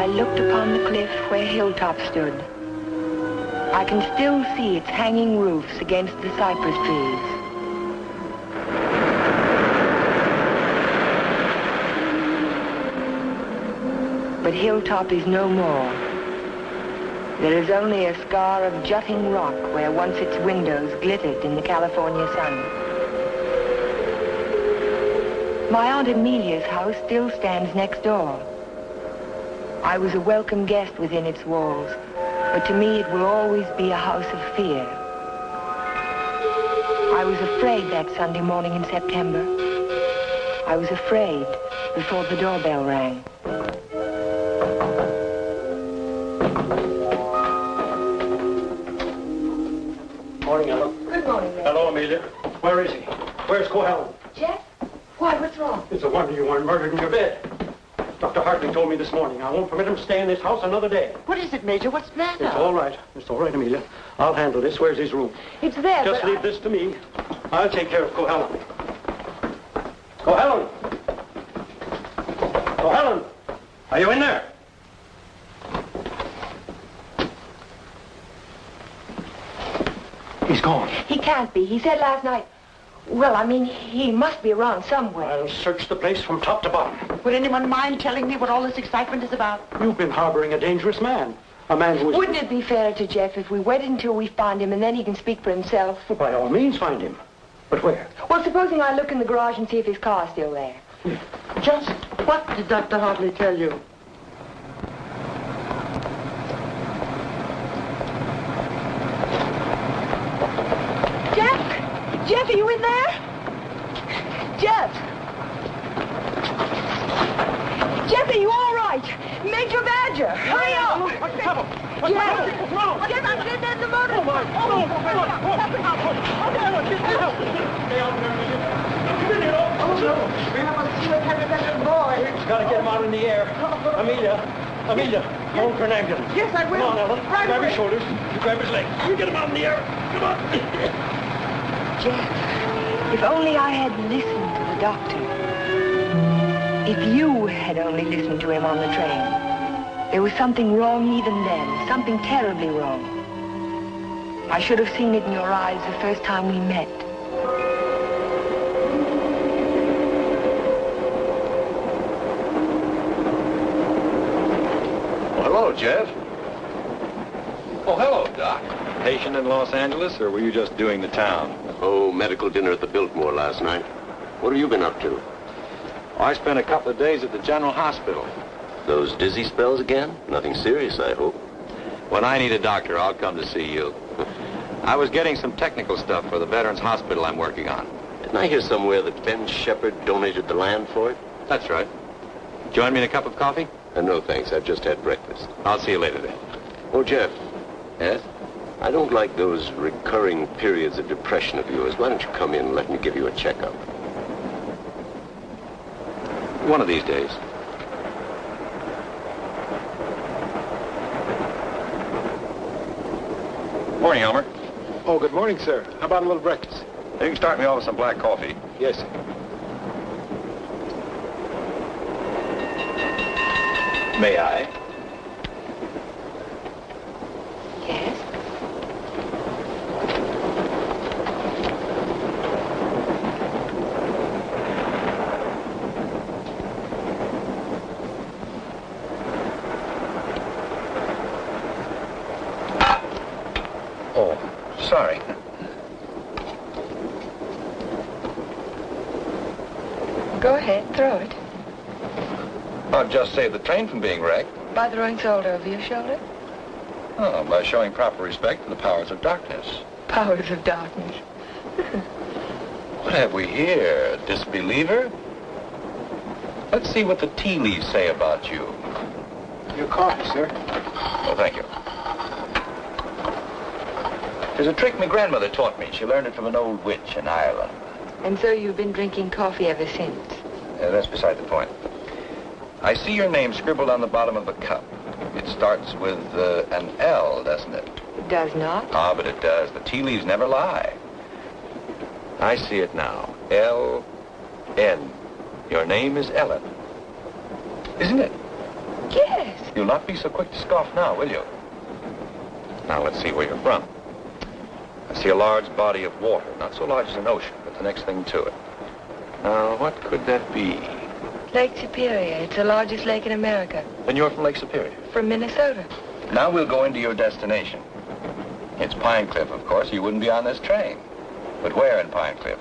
looked upon the cliff where Hilltop stood. I can still see its hanging roofs against the cypress trees. But Hilltop is no more. There is only a scar of jutting rock where once its windows glittered in the California sun. My Aunt Amelia's house still stands next door. I was a welcome guest within its walls, but to me it will always be a house of fear. I was afraid that Sunday morning in September. I was afraid before the doorbell rang. Morning, Ella. Good morning, Ray. Hello, Amelia. Where is he? Where's Cohen? Jeff? Why, what's wrong? It's a wonder you weren't murdered in your bed. Dr. Hartley told me this morning I won't permit him to stay in this house another day. What is it, Major? What's the matter? It's all right. It's all right, Amelia. I'll handle this. Where's his room? It's there, Just leave this to me. I'll take care of Cohen. Cohen! Cohen! Are you in there? He's gone. He can't be. He said last night... Well, I mean, he must be around somewhere. I'll search the place from top to bottom. Would anyone mind telling me what all this excitement is about? You've been harboring a dangerous man. A man who is... Wouldn't it be fair to Jeff if we waited until we find him and then he can speak for himself? Well, by all means, find him. But where? Well, supposing I look in the garage and see if his car's still there. Just what did Dr. Hartley tell you? Jeff, are you in there? Jeff! Jeff, are you all right? Major Badger, hurry up! What's the trouble? Jeff! What's wrong? Jeff, I'm getting in the motor. Oh, my. Oh, stay out there, Amelia. Come in here, We have a suicidal boy. Gotta get him out in the air. Amelia, phone for an ambulance. Yes, I will. Come on, Ellen. Right grab away. his shoulders. You grab his legs. You get him out in the air. Come on. Jeff, if only I had listened to the doctor. If you had only listened to him on the train. There was something wrong even then, something terribly wrong. I should have seen it in your eyes the first time we met. Well, hello, Jeff. Oh, hello, Doc. Patient in Los Angeles, or were you just doing the town? Oh, medical dinner at the Biltmore last night. What have you been up to? I spent a couple of days at the General Hospital. Those dizzy spells again? Nothing serious, I hope. When I need a doctor, I'll come to see you. I was getting some technical stuff for the Veterans Hospital I'm working on. Didn't I hear somewhere that Ben Shepard donated the land for it? That's right. Join me in a cup of coffee? No, thanks. I've just had breakfast. I'll see you later then. Oh, Jeff, Yes? I don't like those recurring periods of depression of yours. Why don't you come in and let me give you a checkup? One of these days. Morning, Elmer. Oh, good morning, sir. How about a little breakfast? You can start me off with some black coffee. Yes, sir. May I? Yes? Oh, sorry. Go ahead, throw it. I'll just save the train from being wrecked. By throwing salt over your shoulder? Oh, by showing proper respect for the powers of darkness. Powers of darkness. What have we here? A disbeliever? Let's see what the tea leaves say about you. Your coffee, sir. Oh, thank you. There's a trick my grandmother taught me. She learned it from an old witch in Ireland. And so you've been drinking coffee ever since? That's beside the point. I see your name scribbled on the bottom of the cup. It starts with an L, doesn't it? It does not. Ah, but it does. The tea leaves never lie. I see it now. L-N. Your name is Ellen. Isn't it? Yes. You'll not be so quick to scoff now, will you? Now, let's see where you're from. I see a large body of water, not so large as an ocean, but the next thing to it. Now, what could that be? Lake Superior. It's the largest lake in America. Then you're from Lake Superior. From Minnesota. Now we'll go into your destination. It's Pine Cliff, of course. You wouldn't be on this train. But where in Pine Cliff?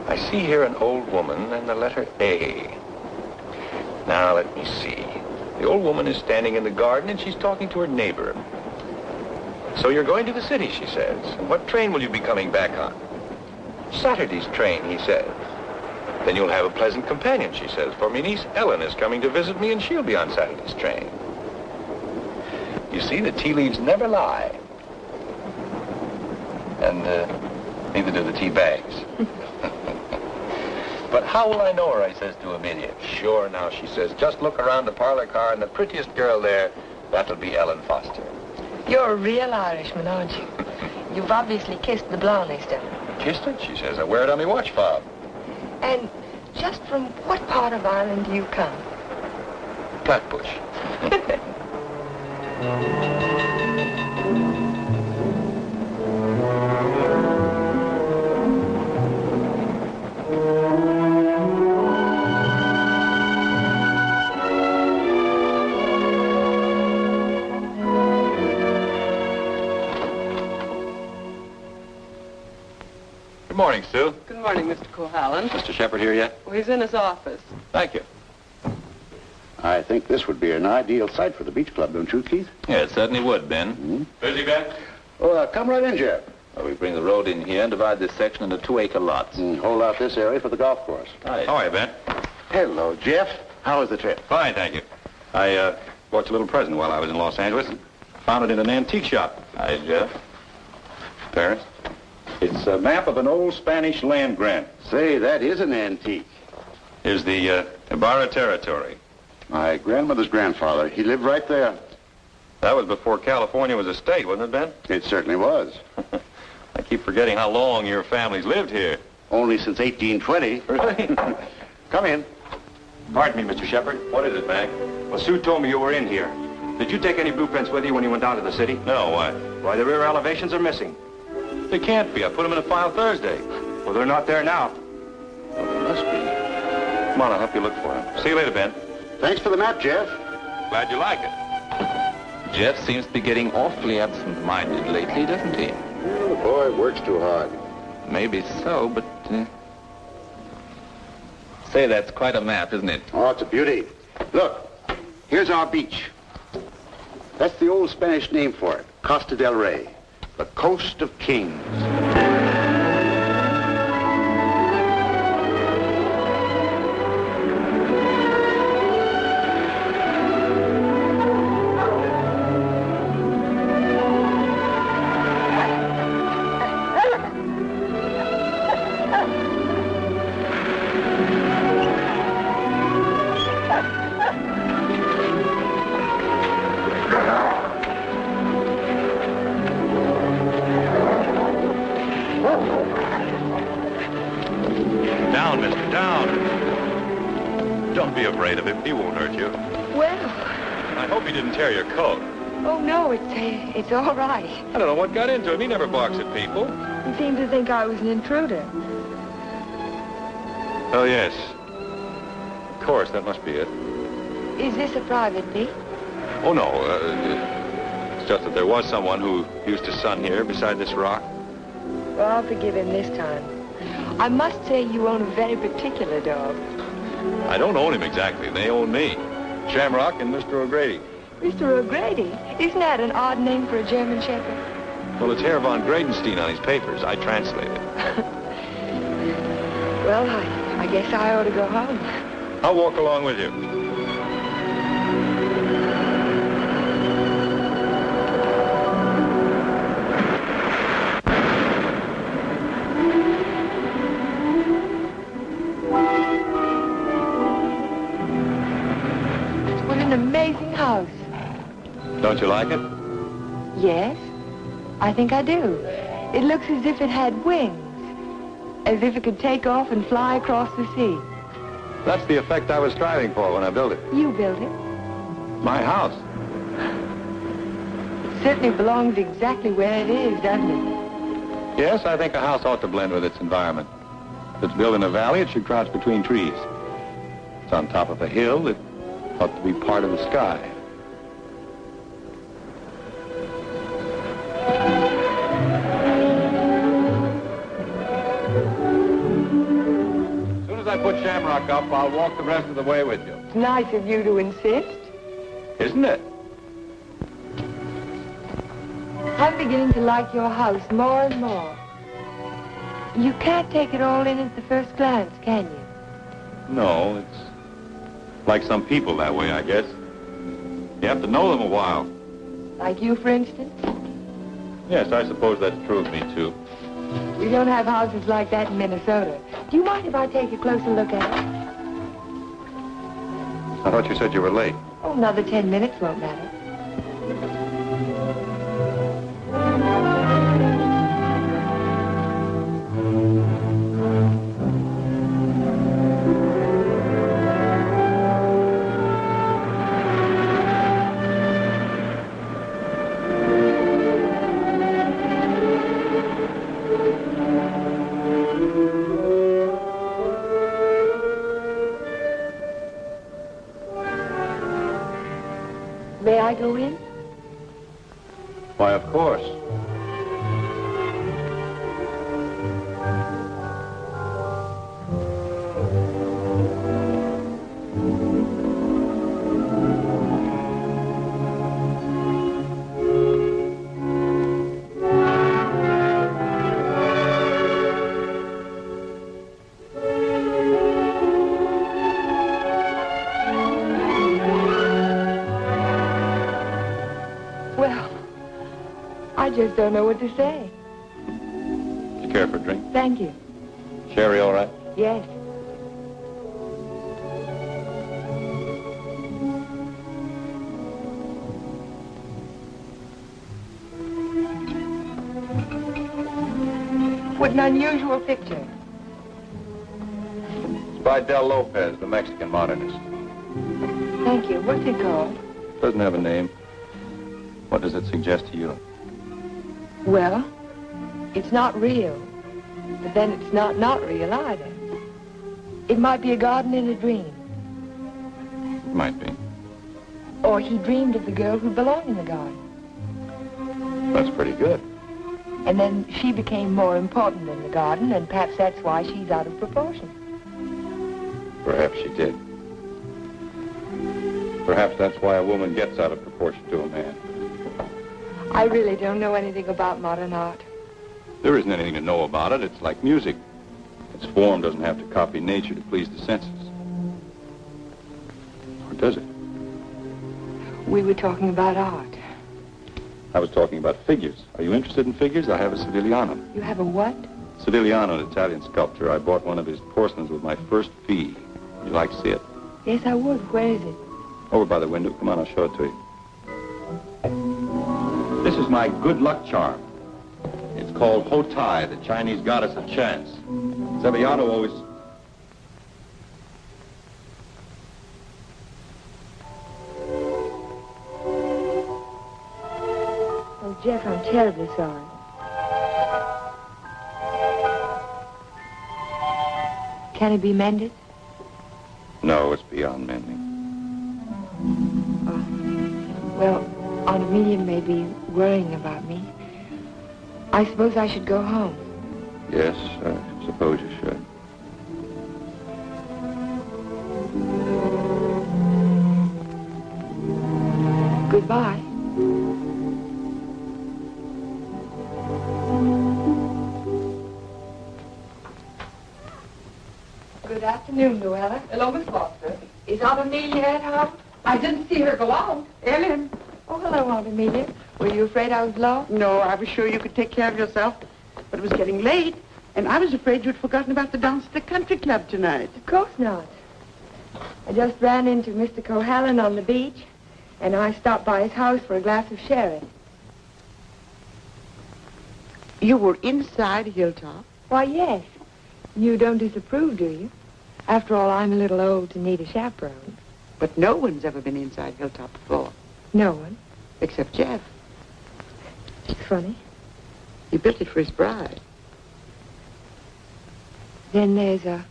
I see here an old woman and the letter A. Now, let me see. The old woman is standing in the garden and she's talking to her neighbor. So you're going to the city, she says. And what train will you be coming back on? Saturday's train, he says. Then you'll have a pleasant companion, she says, for my niece Ellen is coming to visit me and she'll be on Saturday's train. You see, the tea leaves never lie. And neither do the tea bags. But how will I know her, I says to Amelia. Sure, now, she says, just look around the parlor car and the prettiest girl there, that'll be Ellen Foster. You're a real Irishman, aren't you? You've obviously kissed the blondie still. Kissed it, she says. I wear it on my watch fob. And just from what part of Ireland do you come? Flatbush. Good morning, Sue. Good morning, Mr. Cohallen. Mr. Shepard here yet? Well, he's in his office. Thank you. I think this would be an ideal site for the beach club, don't you, Keith? Yeah, it certainly would, Ben. Busy, Ben? Oh, come right in, Jeff. Well, we bring the road in here and divide this section into 2-acre lots. Hold out this area for the golf course. Hi. How are you, Ben? Hello, Jeff. How was the trip? Fine, thank you. I bought you a little present while I was in Los Angeles. Found it in an antique shop. Hi, Jeff. Parents? It's a map of an old Spanish land grant. Say, that is an antique. Here's the Ibarra territory. My grandmother's grandfather, he lived right there. That was before California was a state, wasn't it, Ben? It certainly was. I keep forgetting how long your family's lived here. Only since 1820. Really? Come in. Pardon me, Mr. Shepard. What is it, Mac? Well, Sue told me you were in here. Did you take any blueprints with you when you went down to the city? No, why? Why, the rear elevations are missing. They can't be. I put them in a file Thursday. Well, they're not there now. Well, they must be. Come on, I'll help you look for them. See you later, Ben. Thanks for the map, Jeff. Glad you like it. Jeff seems to be getting awfully absent-minded lately, doesn't he? Well, the boy works too hard. Maybe so, but... Say, that's quite a map, isn't it? Oh, it's a beauty. Look, here's our beach. That's the old Spanish name for it, Costa del Rey, the Coast of Kings. Down, mister, down. Don't be afraid of him. He won't hurt you. Well, I hope he didn't tear your coat. oh no, it's all right. I don't know what got into him. He never barks at people. He seemed to think I was an intruder. Oh, yes. Of course, that must be it. Is this a private beach? Oh, no. It's just that there was someone who used to sun here beside this rock. Well, I'll forgive him this time. I must say you own a very particular dog. I don't own him exactly. They own me. Shamrock and Mr. O'Grady. Mr. O'Grady? Isn't that an odd name for a German Shepherd? Well, it's Herr von Gradenstein on his papers. I translate it. Well, I guess I ought to go home. I'll walk along with you. What an amazing house. Don't you like it? Yes, I think I do. It looks as if it had wings. As if it could take off and fly across the sea. That's the effect I was striving for when I built it. You built it. My house. It certainly belongs exactly where it is, doesn't it? Yes, I think a house ought to blend with its environment. If it's built in a valley, it should crouch between trees. If it's on top of a hill, it ought to be part of the sky. As soon as I put Shamrock up, I'll walk the rest of the way with you. It's nice of you to insist. Isn't it? I'm beginning to like your house more and more. You can't take it all in at the first glance, can you? No, it's like some people that way, I guess. You have to know them a while. Like you, for instance? Yes, I suppose that's true of me, too. We don't have houses like that in Minnesota. Do you mind if I take a closer look at it? I thought you said you were late. Oh, another 10 minutes won't matter. May I go in? Why, of course. Well, I just don't know what to say. You care for a drink? Thank you. Sherry, all right? Yes. What an unusual picture. It's by Del Lopez, the Mexican modernist. Thank you. What's it called? Doesn't have a name. What does it suggest to you? Well, it's not real, but then it's not real either. It might be a garden in a dream. It might be. Or he dreamed of the girl who belonged in the garden. That's pretty good. And then she became more important than the garden, and perhaps that's why she's out of proportion. Perhaps she did. Perhaps that's why a woman gets out of proportion to a man. I really don't know anything about modern art. There isn't anything to know about it. It's like music. Its form doesn't have to copy nature to please the senses. Or does it? We were talking about art. I was talking about figures. Are you interested in figures? I have a Sivigliano. You have a what? Sivigliano, an Italian sculptor. I bought one of his porcelains with my first fee. Would you like to see it? Yes, I would. Where is it? Over by the window. Come on, I'll show it to you. This is my good luck charm. It's called Hotai, the Chinese goddess of chance. Sivigliano always... Oh, Jeff, I'm terribly sorry. Can it be mended? No, it's beyond mending. Well, Aunt Amelia may be worrying about me. I suppose I should go home. Yes, I suppose you should. Goodbye. Good afternoon, Luella. Hello, Miss Foster. Is Aunt Amelia at home? I didn't see her go out. Ellen. Oh, hello, Aunt Amelia. Were you afraid I was lost? No, I was sure you could take care of yourself. But it was getting late, and I was afraid you'd forgotten about the dance at the country club tonight. Of course not. I just ran into Mr. Cohallen on the beach, and I stopped by his house for a glass of sherry. You were inside Hilltop? Why, yes. You don't disapprove, do you? After all, I'm a little old to need a chaperone. But no one's ever been inside Hilltop before, No one. except Jeff. It's funny. He built it for his bride. Then there's a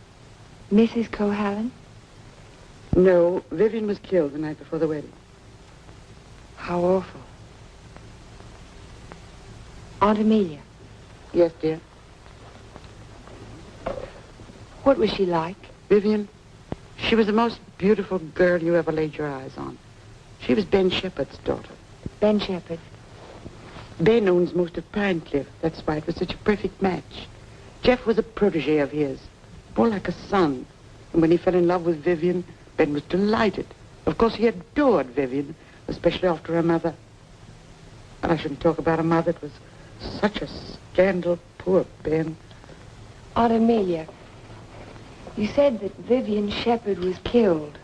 Mrs. Cohallen. No, Vivian was killed the night before the wedding. How awful. Aunt Amelia, Yes, dear. what was she like? Vivian, she was the most beautiful girl you ever laid your eyes on. She was Ben Shepherd's daughter. Ben Shepherd. Ben owns most of Pine Cliff. That's why it was such a perfect match. Jeff was a protege of his, more like a son. And when he fell in love with Vivian, Ben was delighted. Of course, he adored Vivian, especially after her mother. And I shouldn't talk about a mother. It was such a scandal. Poor Ben. Aunt Amelia, you said that Vivian Shepherd was killed.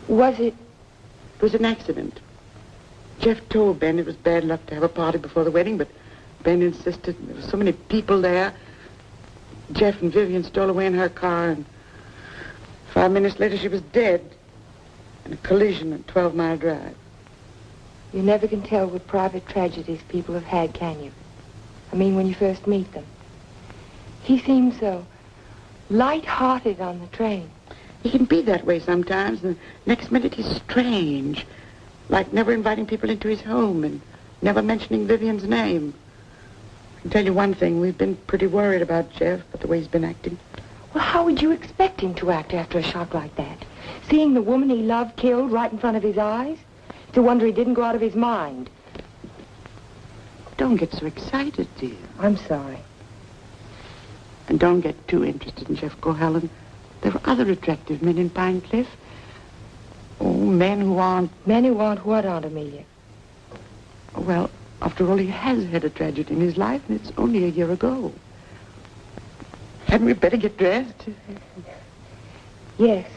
Was it? It was an accident. Jeff told Ben it was bad luck to have a party before the wedding, but Ben insisted. There were so many people there. Jeff and Vivian stole away in her car, and 5 minutes later she was dead in a collision at 12-Mile Drive. You never can tell what private tragedies people have had, can you? I mean, when you first meet them. He seemed so light-hearted on the train. He can be that way sometimes. The next minute he's strange, like never inviting people into his home and never mentioning Vivian's name. I can tell you one thing. We've been pretty worried about Jeff, but the way he's been acting. Well, how would you expect him to act after a shock like that? Seeing the woman he loved killed right in front of his eyes? It's a wonder he didn't go out of his mind. Don't get so excited, dear. I'm sorry. And don't get too interested in Jeff Cohallen. There are other attractive men in Pine Cliff. Oh, men who aren't... Men who aren't what, Aunt Amelia? Well, after all, he has had a tragedy in his life, and it's only a year ago. Hadn't we better get dressed? Yes.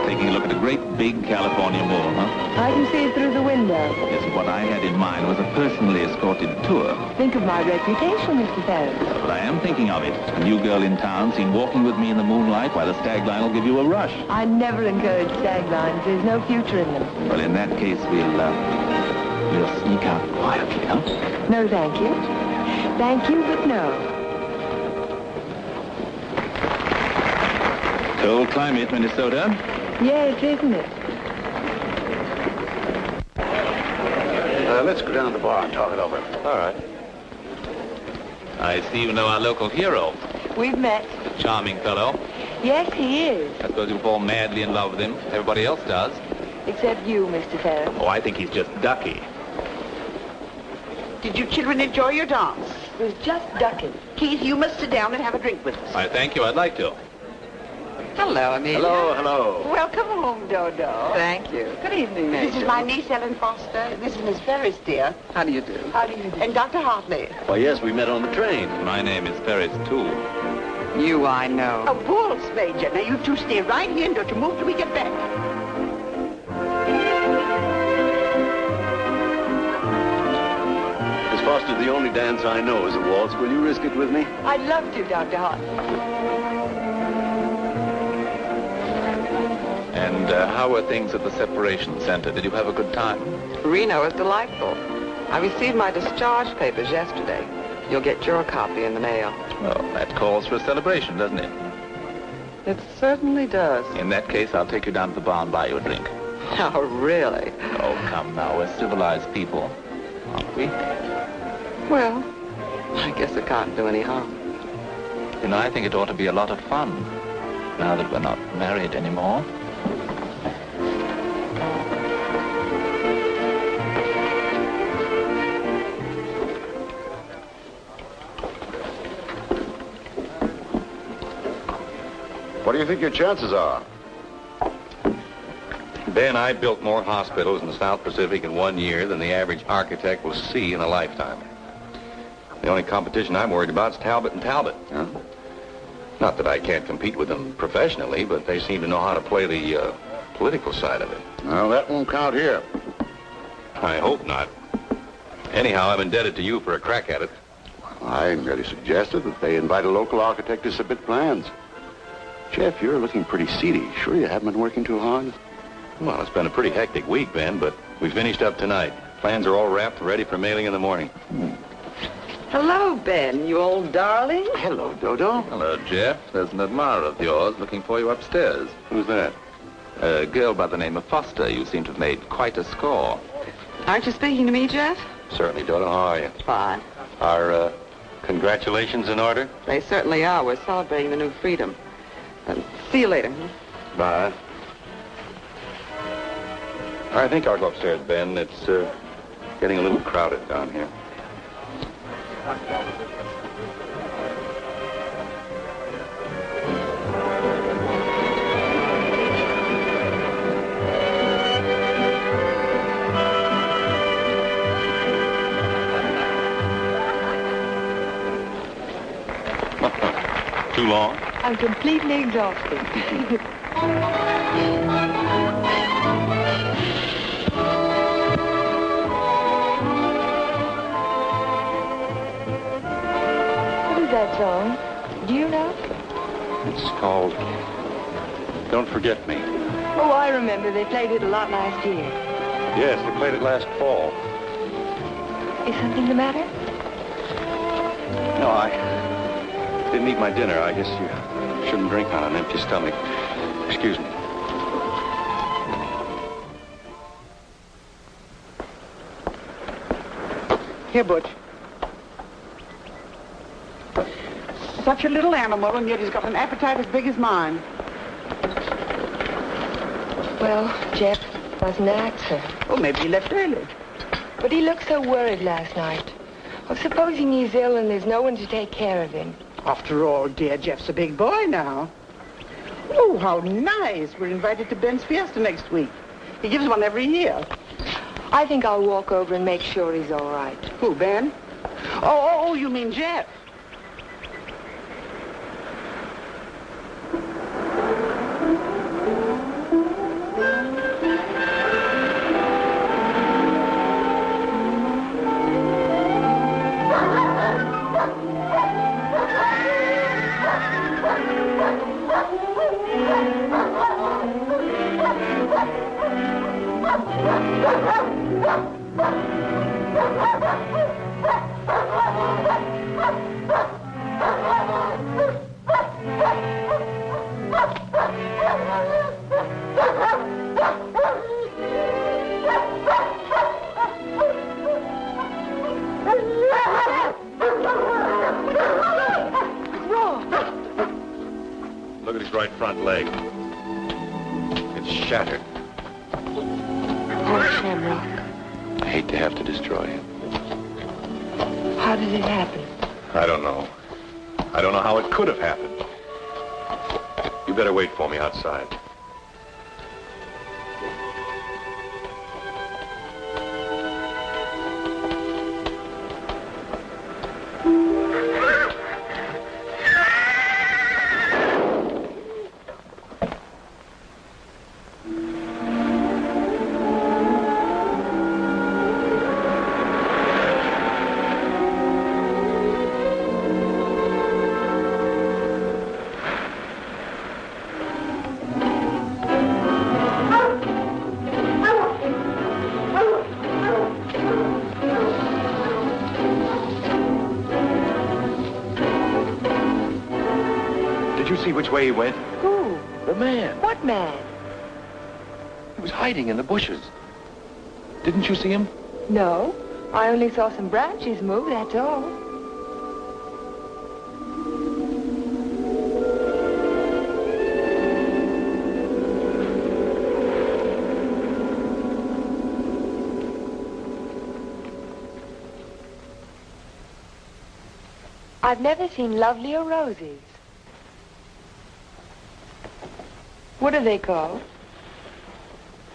Taking a look at a great big California mall, huh? I can see it through the window. Yes, what I had in mind was a personally escorted tour. Think of my reputation, Mr. Ferris. But I am thinking of it. A new girl in town seen walking with me in the moonlight while the stag line will give you a rush. I never encourage stag lines. There's no future in them. Well, in that case, we'll sneak out quietly, huh? No, thank you. Thank you, but no. Cold climate, Minnesota. Yes, isn't it? Let's go down to the bar and talk it over. All right. I see you know our local hero. We've met. Charming fellow. Yes, he is. I suppose you fall madly in love with him. Everybody else does. Except you, Mr. Ferris. Oh, I think he's just ducky. Did you children enjoy your dance? It was just ducking. Keith, you must sit down and have a drink with us. I thank you. I'd like to. Hello, Amelia. Hello, hello. Welcome home, Dodo. Thank you. Good evening, Major. This is my niece, Ellen Foster. This is Miss Ferris, dear. How do you do? How do you do? And Dr. Hartley. Why, yes, we met on the train. My name is Ferris, too. You, I know. A waltz, Major. Now, you two stay right here and don't you move till we get back. Miss Foster, the only dance I know is a waltz. Will you risk it with me? I'd love to, Dr. Hartley. And how were things at the separation center? Did you have a good time? Reno is delightful. I received my discharge papers yesterday. You'll get your copy in the mail. Well, that calls for a celebration, doesn't it? It certainly does. In that case, I'll take you down to the bar and buy you a drink. Oh, really? Oh, come now. We're civilized people, aren't we? Well, I guess it can't do any harm. You know, I think it ought to be a lot of fun, now that we're not married anymore. What do you think your chances are? Ben, I built more hospitals in the South Pacific in 1 year than the average architect will see in a lifetime. The only competition I'm worried about is Talbot and Talbot. Huh? Not that I can't compete with them professionally, but they seem to know how to play the political side of it. Well, that won't count here. I hope not. Anyhow, I'm indebted to you for a crack at it. I merely suggested that they invite a local architect to submit plans. Jeff, you're looking pretty seedy. Sure you haven't been working too hard? Well, it's been a pretty hectic week, Ben, but we finished up tonight. Plans are all wrapped, ready for mailing in the morning. Hello, Ben, you old darling. Hello, Dodo. Hello, Jeff. There's an admirer of yours looking for you upstairs. Who's that? A girl by the name of Foster. You seem to have made quite a score. Aren't you speaking to me, Jeff? Certainly, Dodo. How are you? Fine. Are congratulations in order? They certainly are. We're celebrating the new freedom. See you later. Bye. I think I'll go upstairs, Ben. It's getting a little crowded down here. Too long? I'm completely exhausted. What is that song? Do you know? It's called Don't Forget Me. Oh, I remember. They played it a lot last year. Yes, they played it last fall. Is something the matter? No, I didn't eat my dinner. I guess you shouldn't drink on an empty stomach. Excuse me. Here, Butch. Such a little animal, and yet he's got an appetite as big as mine. Well, Jeff doesn't answer. Oh, maybe he left early. But he looked so worried last night. Well, supposing he's ill and there's no one to take care of him. After all, dear Jeff's a big boy now. Oh, how nice. We're invited to Ben's Fiesta next week. He gives one every year. I think I'll walk over and make sure he's all right. Who, Ben? Oh, you mean Jeff? Look at his right front leg. It's shattered. Poor Shamrock. I hate to have to destroy him. How did it happen? I don't know. I don't know how it could have happened. You better wait for me outside. Did you see which way he went? Who? The man. What man? He was hiding in the bushes. Didn't you see him? No. I only saw some branches move, that's all. I've never seen lovelier roses. What are they called?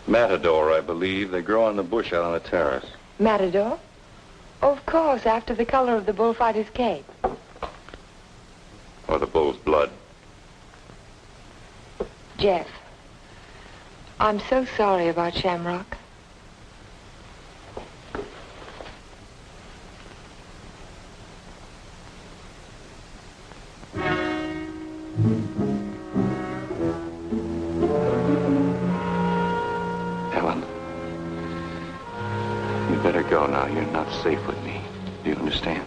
Matador, I believe. They grow on the bush out on the terrace. Matador? Of course, after the color of the bullfighter's cape. Or the bull's blood. Jeff, I'm so sorry about Shamrock. Helen, you better go now. You're not safe with me. Do you understand?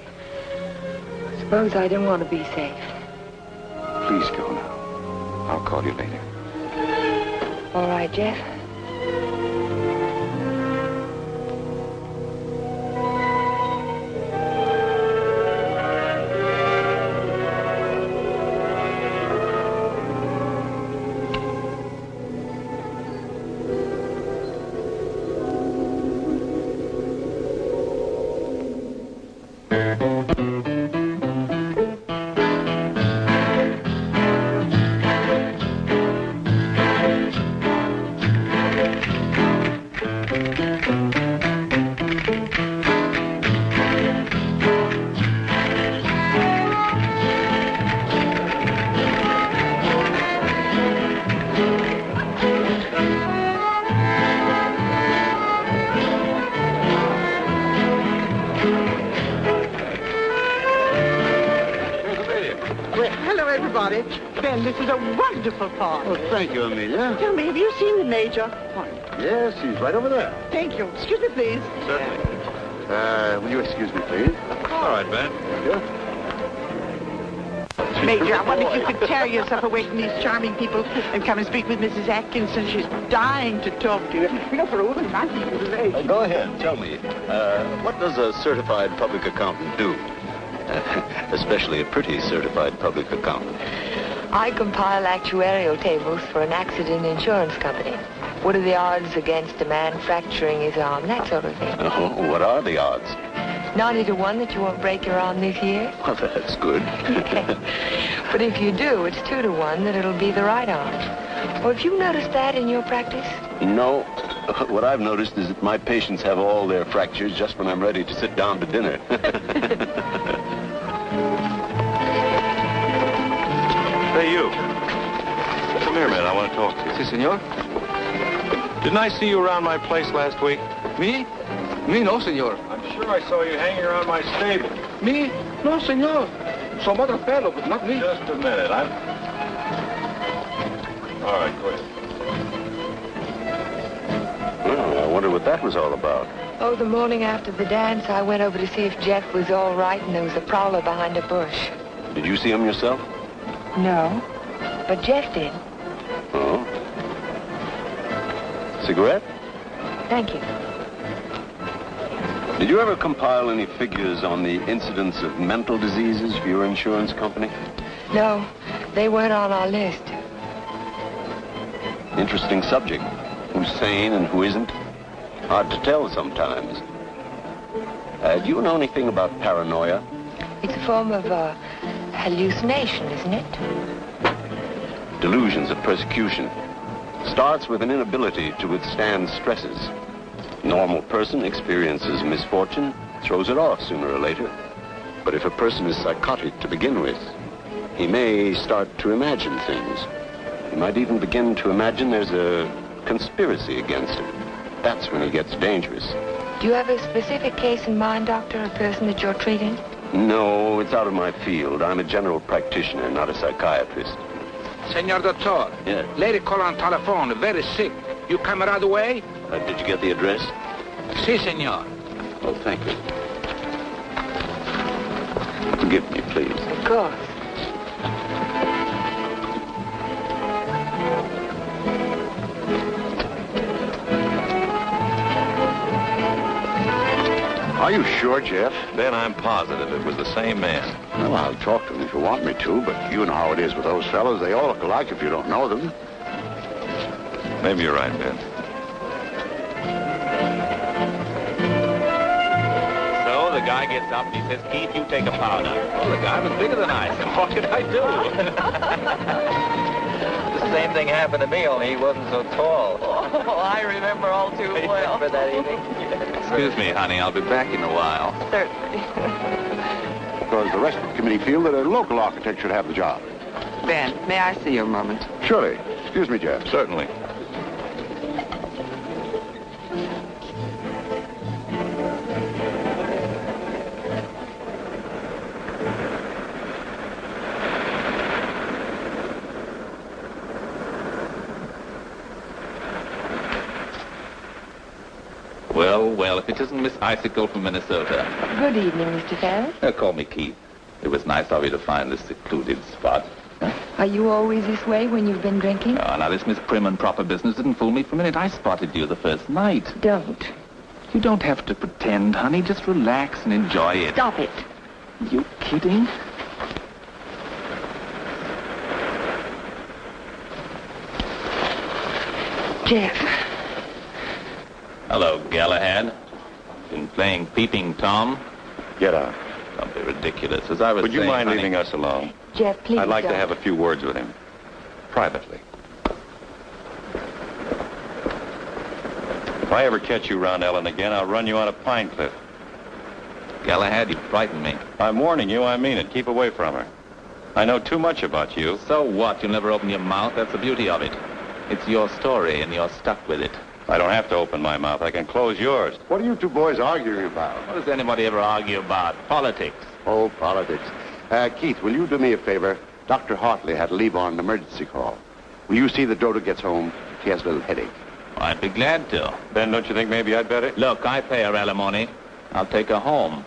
Suppose I don't want to be safe. Please go now. I'll call you later. All right, Jeff. Ben, this is a wonderful part. Oh, thank you, Amelia. Tell me, have you seen the Major? Why, yes, he's right over there. Thank you. Excuse me, please. Certainly. Will you excuse me, please? All right, Ben. Thank you. Major, I wonder if you could tear yourself away from these charming people and come and speak with Mrs. Atkinson. She's dying to talk to you. You know, for a woman like you, Go ahead, tell me. What does a certified public accountant do? Especially a pretty certified public accountant. I compile actuarial tables for an accident insurance company. What are the odds against a man fracturing his arm? That sort of thing. Oh, what are the odds? 90 to 1 that you won't break your arm this year. Well, that's good. But if you do, it's 2 to 1 that it'll be the right arm. Well, have you noticed that in your practice? No. What I've noticed is that my patients have all their fractures just when I'm ready to sit down to dinner. Hey, you. Come here a minute. I want to talk to you. Si, senor. Didn't I see you around my place last week? Me? Me, no, senor. I'm sure I saw you hanging around my stable. Me? No, senor. Some other fellow, but not me. Just a minute. All right, go ahead. Well, I wonder what that was all about. Oh, the morning after the dance, I went over to see if Jeff was all right, and there was a prowler behind a bush. Did you see him yourself? No, but Jeff did. Oh. Cigarette? Thank you. Did you ever compile any figures on the incidence of mental diseases for your insurance company? No, they weren't on our list. Interesting subject. Who's sane and who isn't? Hard to tell sometimes. Do you know anything about paranoia? It's a form of hallucination, isn't it? Delusions of persecution. Starts with an inability to withstand stresses. Normal person experiences misfortune, throws it off sooner or later. But if a person is psychotic to begin with, he may start to imagine things. He might even begin to imagine there's a conspiracy against him. That's when he gets dangerous. Do you have a specific case in mind, Doctor, a person that you're treating? No, it's out of my field. I'm a general practitioner, not a psychiatrist. Senor Doctor. Yes. Lady call on telephone, very sick. You come right away? Did you get the address? Si, senor. Oh, thank you. Forgive me, please. Of course. Are you sure, Jeff? Ben, I'm positive it was the same man. Well, I'll talk to him if you want me to, but you know how it is with those fellows. They all look alike if you don't know them. Maybe you're right, Ben. So the guy gets up and he says, Keith, you take a powder. Well, the guy was bigger than I, so what could I do? same thing happened to me, only he wasn't so tall. Oh, I remember all too well. Remember that evening? Excuse me, honey. I'll be back in a while. Certainly. Because the rest of the committee feel that a local architect should have the job. Ben, may I see you a moment? Surely. Excuse me, Jeff. Certainly. Well, if it isn't Miss Icicle from Minnesota. Good evening, Mr. Ferris. Call me Keith. It was nice of you to find this secluded spot. Are you always this way when you've been drinking? Oh, now, this Miss Prim and Proper business didn't fool me for a minute. I spotted you the first night. Don't. You don't have to pretend, honey. Just relax and enjoy it. Stop it. You kidding? Jeff. Hello, Galahad. Been playing Peeping Tom? Get out. Don't be ridiculous. As I was Would you saying, mind honey, leaving us alone? Jeff, please I'd like to don't. have a few words with him. Privately. If I ever catch you around Ellen again, I'll run you out of Pine Cliff. Galahad, you frightened me. I'm warning you, I mean it. Keep away from her. I know too much about you. So what? You'll never open your mouth. That's the beauty of it. It's your story, and you're stuck with it. I don't have to open my mouth. I can close yours. What are you two boys arguing about? What does anybody ever argue about? Politics. Oh, politics. Keith, will you do me a favor? Dr. Hartley had to leave on an emergency call. Will you see that Dodo gets home? She has a little headache. I'd be glad to. Ben, don't you think maybe I'd better? Look, I pay her alimony. I'll take her home.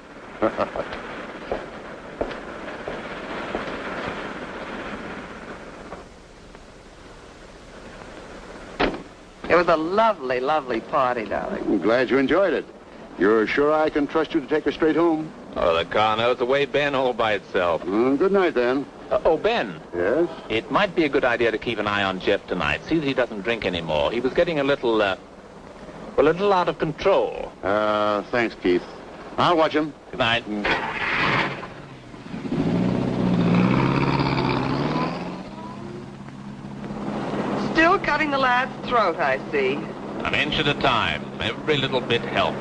It was a lovely, lovely party, darling. I'm glad you enjoyed it. You're sure I can trust you to take her straight home? Oh, the car knows the way, Ben, all by itself. Good night, then. Oh, Ben. Yes? It might be a good idea to keep an eye on Jeff tonight. See that he doesn't drink anymore. He was getting a little out of control. Thanks, Keith. I'll watch him. Good night. Still cutting the lad's throat, I see. An inch at a time. Every little bit helps.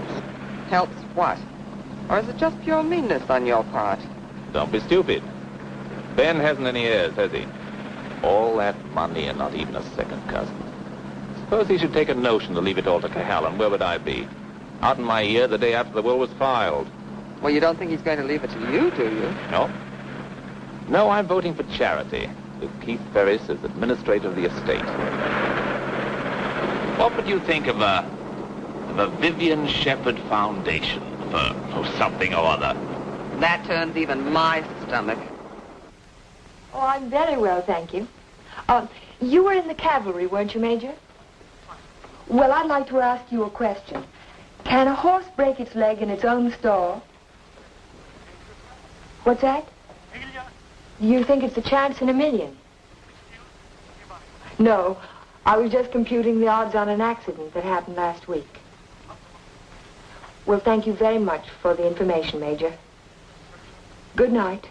Helps what? Or is it just pure meanness on your part? Don't be stupid. Ben hasn't any heirs, has he? All that money and not even a second cousin. Suppose he should take a notion to leave it all to Cahalan. Where would I be? Out in my ear the day after the will was filed. Well, you don't think he's going to leave it to you, do you? No? No, I'm voting for charity. With Keith Ferris as administrator of the estate. What would you think of a Vivian Shepherd Foundation for something or other? That turns even my stomach. Oh, I'm very well, thank you. You were in the cavalry, weren't you, Major? Well, I'd like to ask you a question. Can a horse break its leg in its own stall? What's that? You think it's a chance in a million? No, I was just computing the odds on an accident that happened last week. Well, thank you very much for the information, Major. Good night.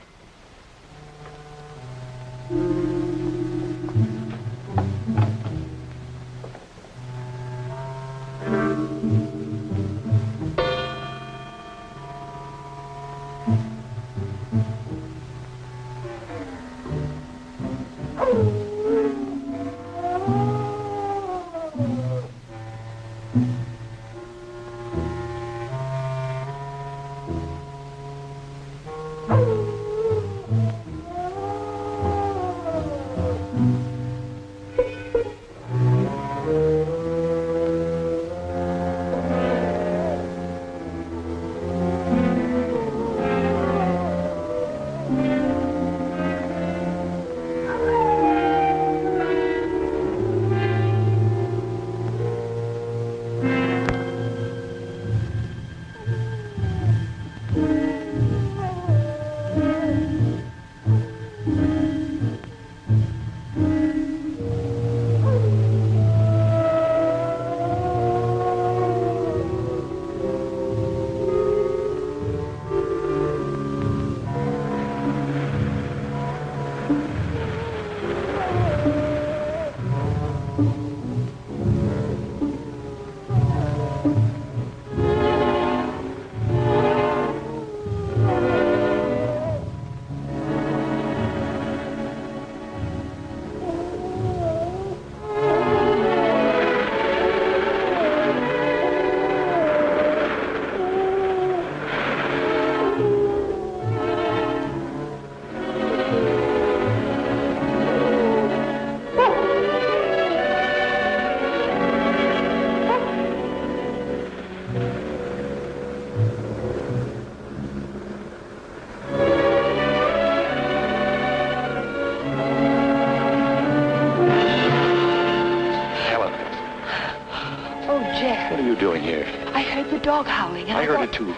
dog howling. And I heard it too.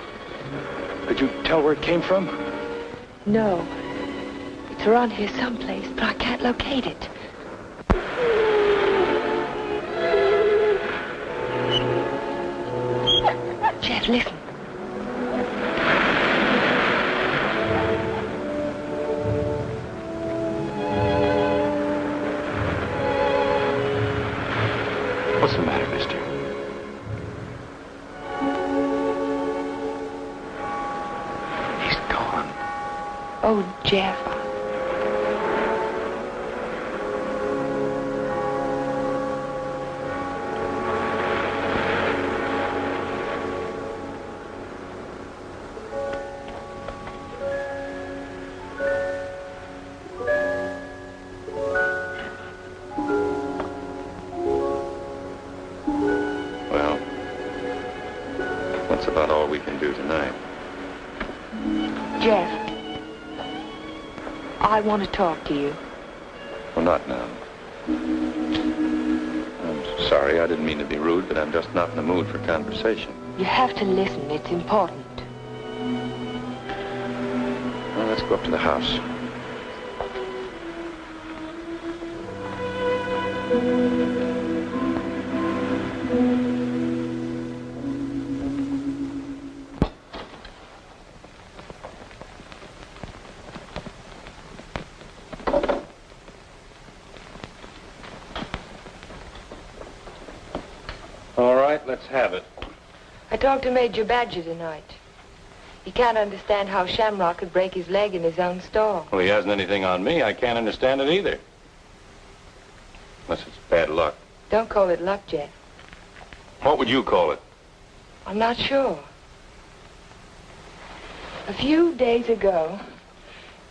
Could you tell where it came from? No. It's around here someplace, but I can't locate it. Jeff, listen. What's the matter, mister? He's gone. Oh, Jeff. Well, that's about all we can do tonight. Jeff, I want to talk to you. Well, not now. I'm sorry, I didn't mean to be rude, but I'm just not in the mood for conversation. You have to listen. It's important. Well, let's go up to the house. All right, let's have it. I talked to Major Badger tonight. He can't understand how Shamrock could break his leg in his own stall. Well, he hasn't anything on me. I can't understand it either. Unless it's bad luck. Don't call it luck, Jeff. What would you call it? I'm not sure. A few days ago,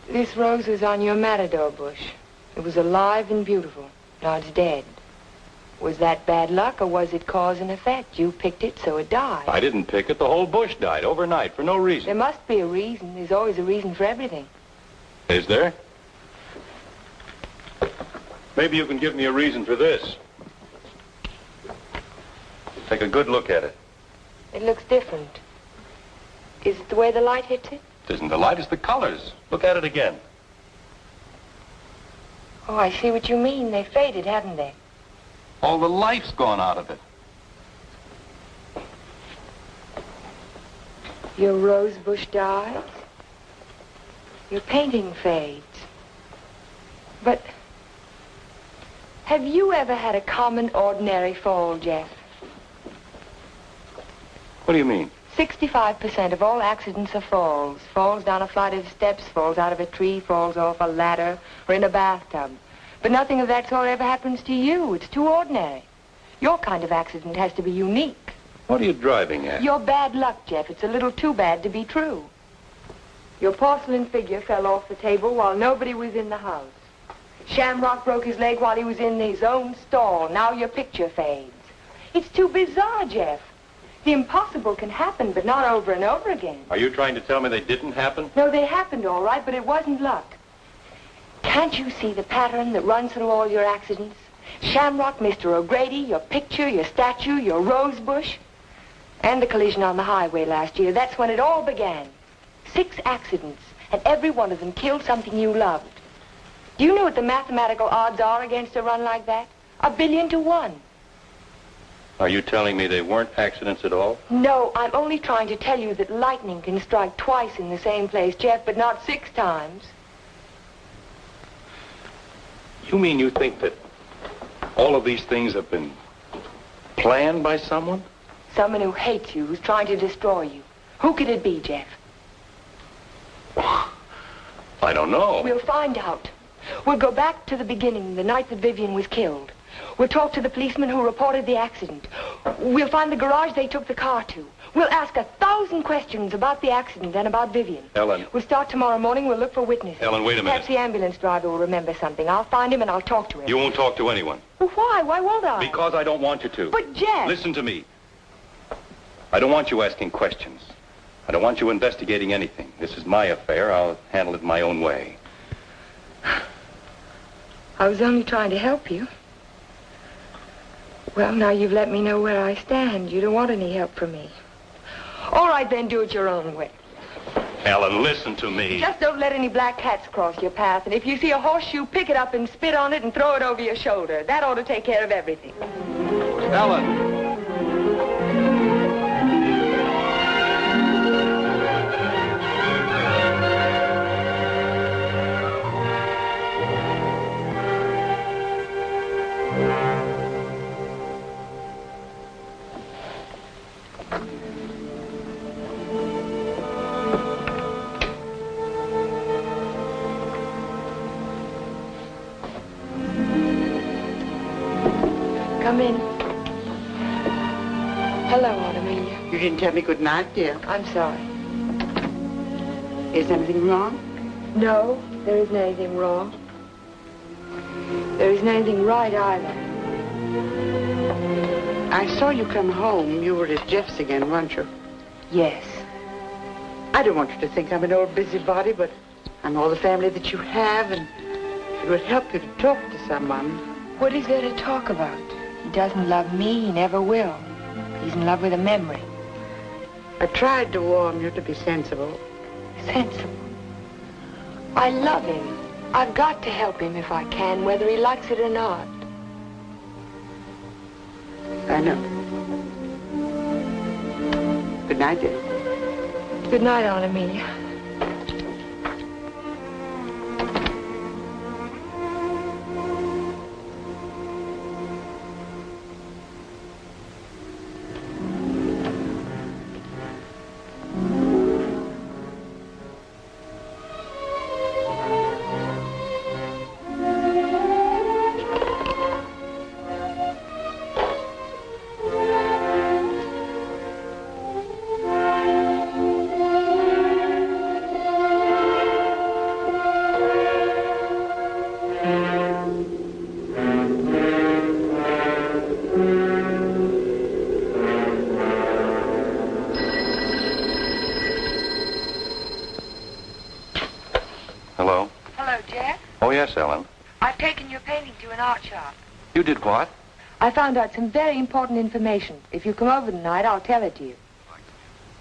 this rose was on your matador bush. It was alive and beautiful. Now it's dead. Was that bad luck, or was it cause and effect? You picked it, so it died. I didn't pick it. The whole bush died overnight for no reason. There must be a reason. There's always a reason for everything. Is there? Maybe you can give me a reason for this. Take a good look at it. It looks different. Is it the way the light hits it? It isn't the light, it's the colors. Look at it again. Oh, I see what you mean. They faded, haven't they? All the life's gone out of it. Your rose bush dies. Your painting fades. But have you ever had a common, ordinary fall, Jeff? What do you mean? 65% of all accidents are falls. Falls down a flight of steps, falls out of a tree, falls off a ladder, or in a bathtub. But nothing of that sort ever happens to you. It's too ordinary. Your kind of accident has to be unique. What are you driving at? Your bad luck, Jeff. It's a little too bad to be true. Your porcelain figure fell off the table while nobody was in the house. Shamrock broke his leg while he was in his own stall. Now your picture fades. It's too bizarre, Jeff. The impossible can happen, but not over and over again. Are you trying to tell me they didn't happen? No, they happened all right, but it wasn't luck. Can't you see the pattern that runs through all your accidents? Shamrock, Mr. O'Grady, your picture, your statue, your rose bush, and the collision on the highway last year. That's when it all began. 6 accidents, and every one of them killed something you loved. Do you know what the mathematical odds are against a run like that? 1 billion to 1. Are you telling me they weren't accidents at all? No, I'm only trying to tell you that lightning can strike twice in the same place, Jeff, but not 6 times. You mean you think that all of these things have been planned by someone? Someone who hates you, who's trying to destroy you. Who could it be, Jeff? I don't know. We'll find out. We'll go back to the beginning, the night that Vivian was killed. We'll talk to the policeman who reported the accident. We'll find the garage they took the car to. We'll ask 1,000 questions about the accident and about Vivian. Ellen. We'll start tomorrow morning. We'll look for witnesses. Ellen, wait a minute. Perhaps the ambulance driver will remember something. I'll find him and I'll talk to him. You won't talk to anyone. Well, why? Why won't I? Because I don't want you to. But, Jeff... Listen to me. I don't want you asking questions. I don't want you investigating anything. This is my affair. I'll handle it my own way. I was only trying to help you. Well, now you've let me know where I stand. You don't want any help from me. right, then do it your own way. Ellen, listen to me. Just don't let any black cats cross your path. And if you see a horseshoe, pick it up and spit on it and throw it over your shoulder. That ought to take care of everything. Ellen. Come in. Hello, Aunt Amelia. You didn't tell me good night, dear. I'm sorry. Is anything wrong? No, there isn't anything wrong. There isn't anything right either. I saw you come home. You were at Jeff's again, weren't you? Yes. I don't want you to think I'm an old busybody, but I'm all the family that you have, and it would help you to talk to someone. What is there to talk about? He doesn't love me. He never will. He's in love with a memory. I tried to warn you to be sensible. Sensible. I love him. I've got to help him if I can, whether he likes it or not. I know. Good night, dear. Good night, Aunt Amelia. Hello? Hello, Jack. Oh, yes, Ellen. I've taken your painting to an art shop. You did what? I found out some very important information. If you come over tonight, I'll tell it to you.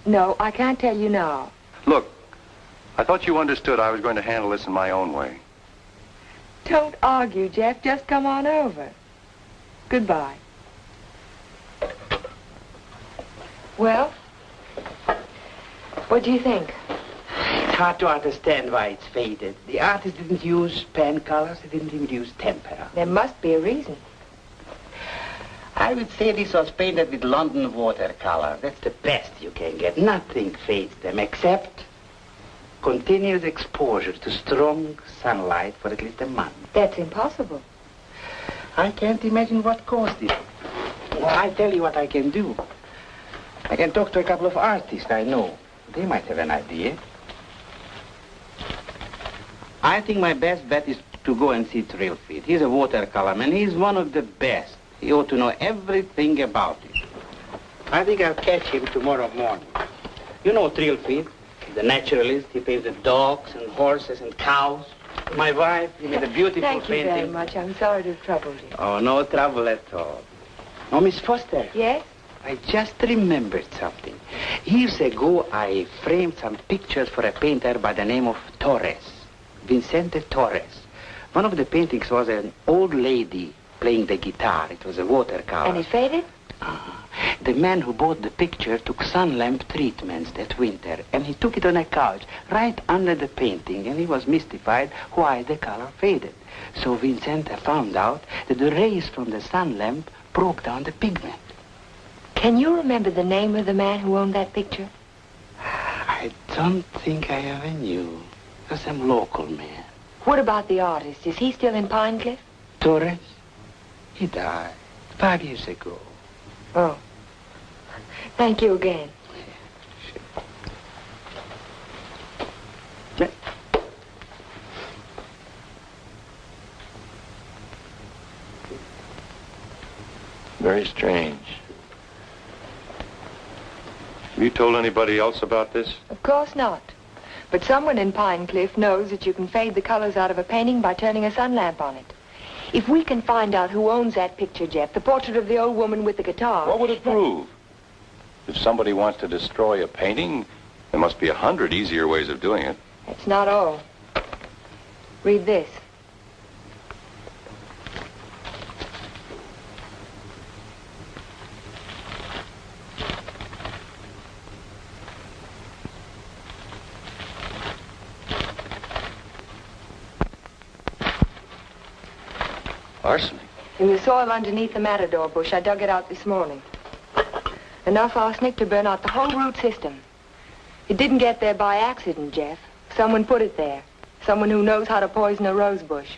No, I can't tell you now. Look, I thought you understood I was going to handle this in my own way. Don't argue, Jeff. Just come on over. Goodbye. Well, what do you think? It's hard to understand why it's faded. The artist didn't use pen colors. He didn't even use tempera. There must be a reason. I would say this was painted with London watercolor. That's the best you can get. Nothing fades them except continuous exposure to strong sunlight for at least a month. That's impossible. I can't imagine what caused it. Well, I tell you what I can do. I can talk to a couple of artists I know. They might have an idea. I think my best bet is to go and see Trilfit. He's a watercolor man. He's one of the best. He ought to know everything about it. I think I'll catch him tomorrow morning. You know Trilfit, the naturalist. He painted dogs and horses and cows. My wife, he made a beautiful Thank you painting. very much. I'm sorry to have troubled you. Oh, no trouble at all. Oh, Miss Foster. Yes? I just remembered something. Years ago, I framed some pictures for a painter by the name of Torres, Vicente Torres. One of the paintings was an old lady playing the guitar. It was a watercolor. And it faded? The man who bought the picture took sun lamp treatments that winter, and he took it on a couch right under the painting, and he was mystified why the color faded. So Vicente found out that the rays from the sun lamp broke down the pigment. Can you remember the name of the man who owned that picture? I don't think I ever knew. It was some local man. What about the artist? Is he still in Pine Cliff? Torres? He died 5 years ago. Oh. Thank you again. Yeah. Very strange. Have you told anybody else about this? Of course not. But someone in Pine Cliff knows that you can fade the colors out of a painting by turning a sun lamp on it. If we can find out who owns that picture, Jeff, the portrait of the old woman with the guitar... What would it prove? If somebody wants to destroy a painting, there must be 100 easier ways of doing it. That's not all. Read this. Arsenic? In the soil underneath the matador bush, I dug it out this morning. Enough arsenic to burn out the whole root system. It didn't get there by accident, Jeff. Someone put it there. Someone who knows how to poison a rose bush.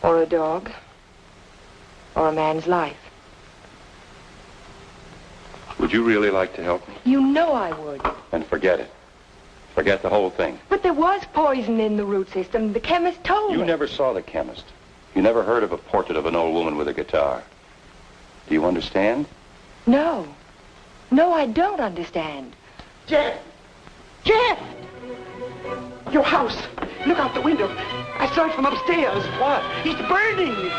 Or a dog. Or a man's life. Would you really like to help me? You know I would. Then forget it. Forget the whole thing. But there was poison in the root system. The chemist told me. You never saw the chemist. You never heard of a portrait of an old woman with a guitar. Do you understand? No. No, I don't understand. Jeff! Jeff! Your house. Look out the window. I saw it from upstairs. What? It's burning.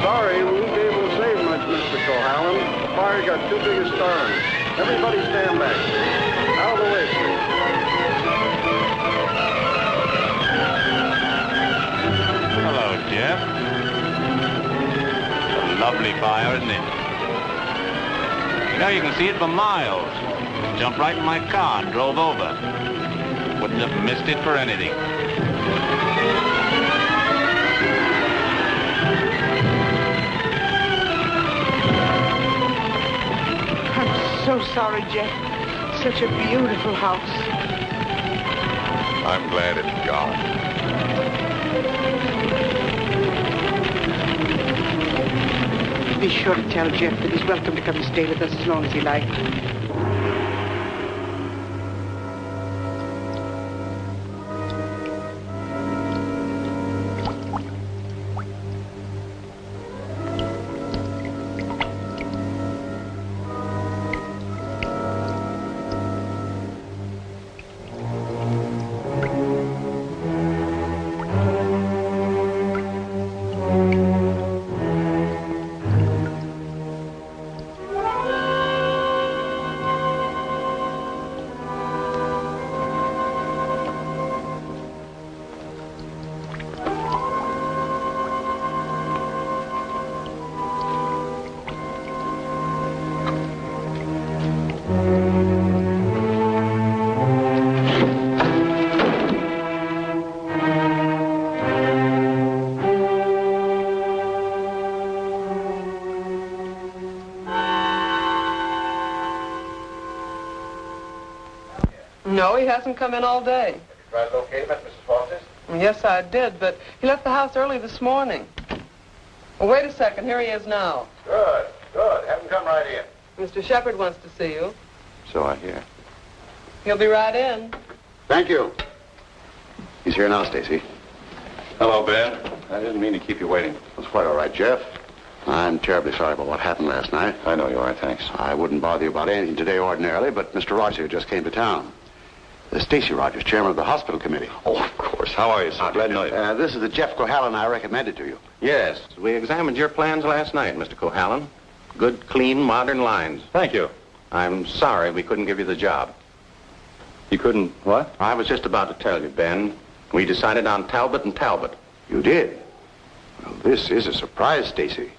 Sorry, we won't be able to save much, Mr. Cohallen. The fire got too big a start. Everybody stand back. Out of the way, please. Hello, Jeff. It's a lovely fire, isn't it? You know, you can see it for miles. Jumped right in my car and drove over. Wouldn't have missed it for anything. I'm so sorry, Jeff. Such a beautiful house. I'm glad it's gone. Be sure to tell Jeff that he's welcome to come and stay with us as long as he likes. No, he hasn't come in all day. Have you tried to locate him at Mrs. Foster's? Yes, I did, but he left the house early this morning. Well, wait a second. Here he is now. Good, good. Have him come right in. Mr. Shepard wants to see you. So I hear. He'll be right in. Thank you. He's here now, Stacy. Hello, Ben. I didn't mean to keep you waiting. That's quite all right, Jeff. I'm terribly sorry about what happened last night. I know you are, thanks. I wouldn't bother you about anything today ordinarily, but Mr. Rogers just came to town. Stacy Rogers, chairman of the hospital committee. Oh, of course. How are you, sir? Glad to know you. This is the Jeff Cohallen I recommended to you. Yes, we examined your plans last night, Mr. Cohallen. Good, clean, modern lines. Thank you. I'm sorry we couldn't give you the job. You couldn't, what? I was just about to tell you, Ben. We decided on Talbot and Talbot. You did? Well, this is a surprise, Stacy.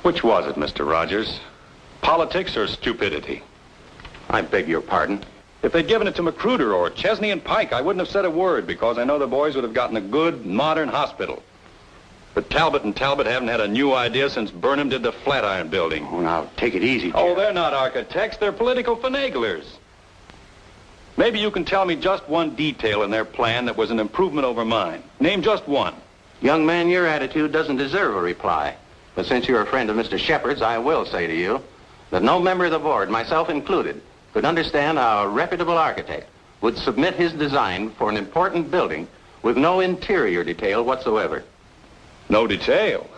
Which was it, Mr. Rogers? Politics or stupidity? I beg your pardon. If they'd given it to Magruder or Chesney and Pike, I wouldn't have said a word because I know the boys would have gotten a good, modern hospital. But Talbot and Talbot haven't had a new idea since Burnham did the Flatiron Building. Oh, now, take it easy, Jeff. Oh, they're not architects. They're political finaglers. Maybe you can tell me just one detail in their plan that was an improvement over mine. Name just one. Young man, your attitude doesn't deserve a reply. But since you're a friend of Mr. Shepard's, I will say to you that no member of the board, myself included, could understand how a reputable architect would submit his design for an important building with no interior detail whatsoever. No detail.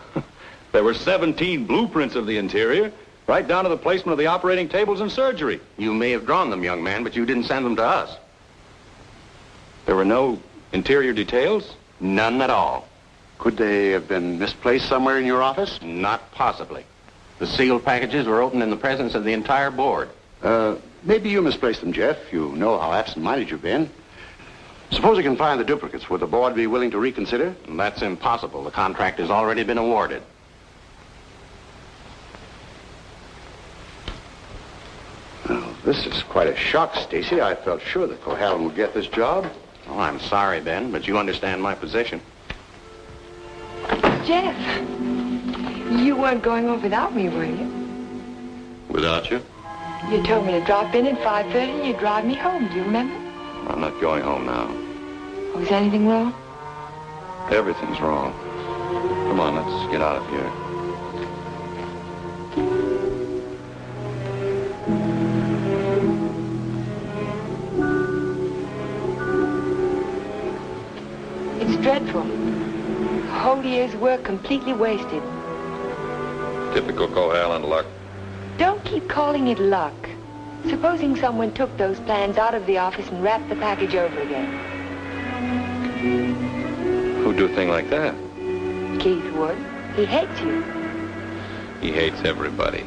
There were 17 blueprints of the interior, right down to the placement of the operating tables and surgery. You may have drawn them, young man, but you didn't send them to us. There were no interior details? None at all. Could they have been misplaced somewhere in your office? Not possibly. The sealed packages were opened in the presence of the entire board. Maybe you misplaced them, Jeff. You know how absent-minded you've been. Suppose you can find the duplicates. Would the board be willing to reconsider? That's impossible. The contract has already been awarded. Well, this is quite a shock, Stacy. I felt sure that Cohalan would get this job. Oh, I'm sorry, Ben, but you understand my position. Jeff, you weren't going off without me, were you? Without you? You told me to drop in at 5:30 and you'd drive me home. Do you remember? I'm not going home now. Was anything wrong? Everything's wrong. Come on, let's get out of here. It's dreadful. A whole year's work completely wasted. Typical Cohalan luck. Don't keep calling it luck. Supposing someone took those plans out of the office and wrapped the package over again. Who'd do a thing like that? Keith would. He hates you. He hates everybody.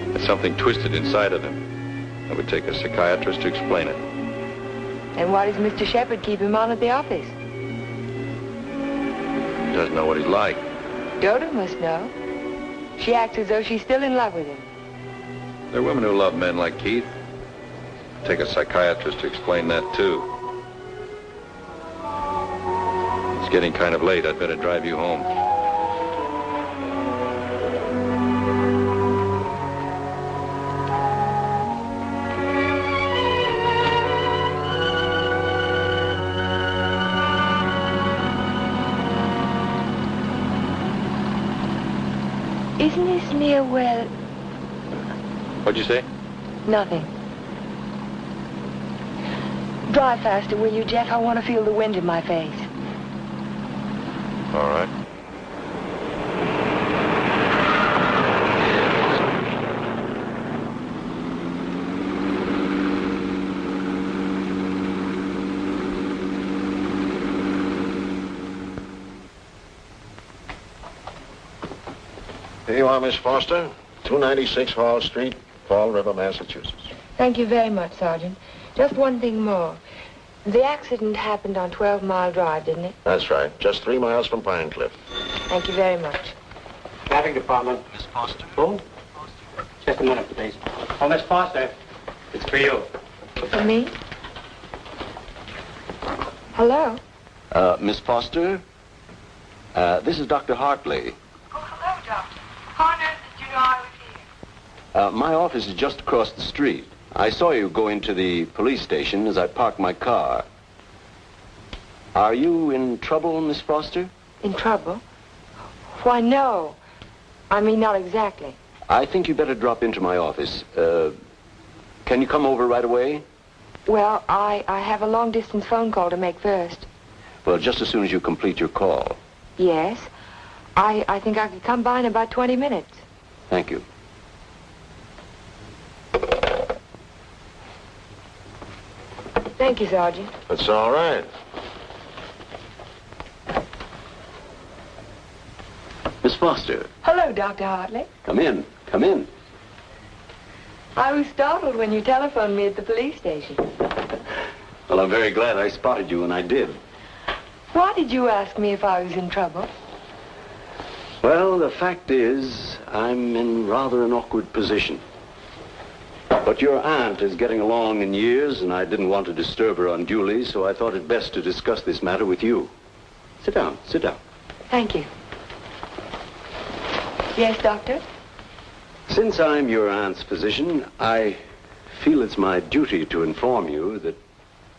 There's something twisted inside of him. It would take a psychiatrist to explain it. And why does Mr. Shepard keep him on at the office? He doesn't know what he's like. Dodo must know. She acts as though she's still in love with him. There are women who love men like Keith. Take a psychiatrist to explain that, too. It's getting kind of late. I'd better drive you home. Isn't this near where... What'd you say? Nothing. Drive faster, will you, Jeff? I want to feel the wind in my face. All right. Here you are, Miss Foster. 296 Hall Street, Fall River, Massachusetts. Thank you very much, Sergeant. Just one thing more. The accident happened on 12 Mile Drive, didn't it? That's right. Just 3 miles from Pine Cliff. Thank you very much. Traffic department. Miss Foster. Who? Just a minute, please. Oh, Miss Foster. It's for you. For me? Hello? Miss Foster? This is Dr. Hartley. Oh, hello, Doctor. How on earth did you know I was here? My office is just across the street. I saw you go into the police station as I parked my car. Are you in trouble, Miss Foster? In trouble? Why, no. I mean, not exactly. I think you better drop into my office. Can you come over right away? Well, I have a long-distance phone call to make first. Well, just as soon as you complete your call. Yes. I think I could come by in about 20 minutes. Thank you. Thank you, Sergeant. That's all right. Miss Foster. Hello, Dr. Hartley. Come in. Come in. I was startled when you telephoned me at the police station. Well, I'm very glad I spotted you, and I did. Why did you ask me if I was in trouble? Well, the fact is, I'm in rather an awkward position. But your aunt is getting along in years, and I didn't want to disturb her unduly, so I thought it best to discuss this matter with you. Sit down, sit down. Thank you. Yes, Doctor? Since I'm your aunt's physician, I feel it's my duty to inform you that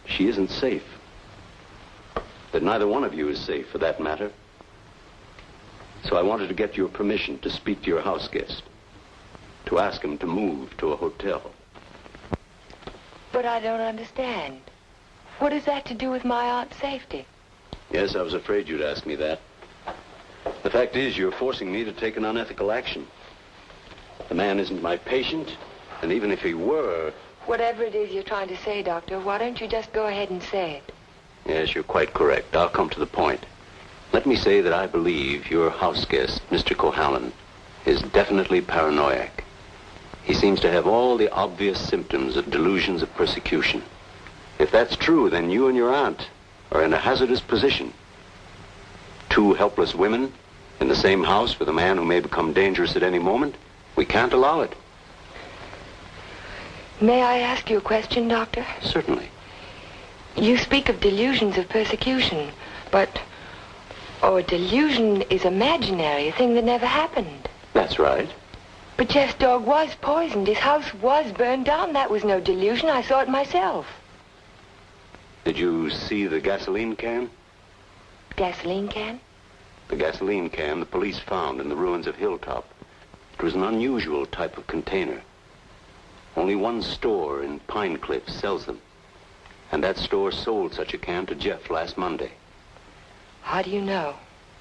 she isn't safe. That neither one of you is safe, for that matter. So I wanted to get your permission to speak to your house guest, to ask him to move to a hotel. But I don't understand. What has that to do with my aunt's safety? Yes, I was afraid you'd ask me that. The fact is, you're forcing me to take an unethical action. The man isn't my patient, and even if he were... Whatever it is you're trying to say, Doctor, why don't you just go ahead and say it? Yes, you're quite correct. I'll come to the point. Let me say that I believe your house guest, Mr. Cohalan, is definitely paranoiac. He seems to have all the obvious symptoms of delusions of persecution. If that's true, then you and your aunt are in a hazardous position. Two helpless women in the same house with a man who may become dangerous at any moment. We can't allow it. May I ask you a question, Doctor? Certainly. You speak of delusions of persecution, but... Oh, a delusion is imaginary, a thing that never happened. That's right. But Jeff's dog was poisoned. His house was burned down. That was no delusion. I saw it myself. Did you see the gasoline can? Gasoline can? The gasoline can the police found in the ruins of Hilltop. It was an unusual type of container. Only one store in Pine Cliff sells them. And that store sold such a can to Jeff last Monday. How do you know?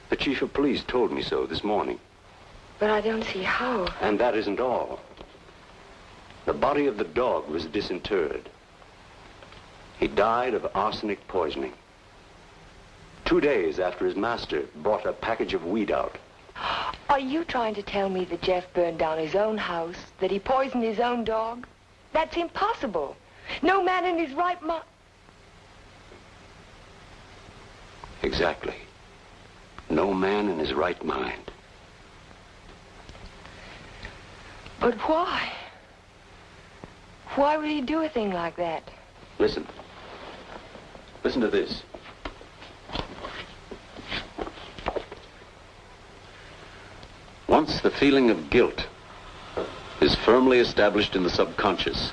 The chief of police told me so this morning. But I don't see how. And that isn't all. The body of the dog was disinterred. He died of arsenic poisoning. 2 days after his master brought a package of weed out. Are you trying to tell me that Jeff burned down his own house, that he poisoned his own dog? That's impossible. No man in his right mind... Exactly. No man in his right mind. But why? Why would he do a thing like that? Listen. Listen to this. Once the feeling of guilt is firmly established in the subconscious,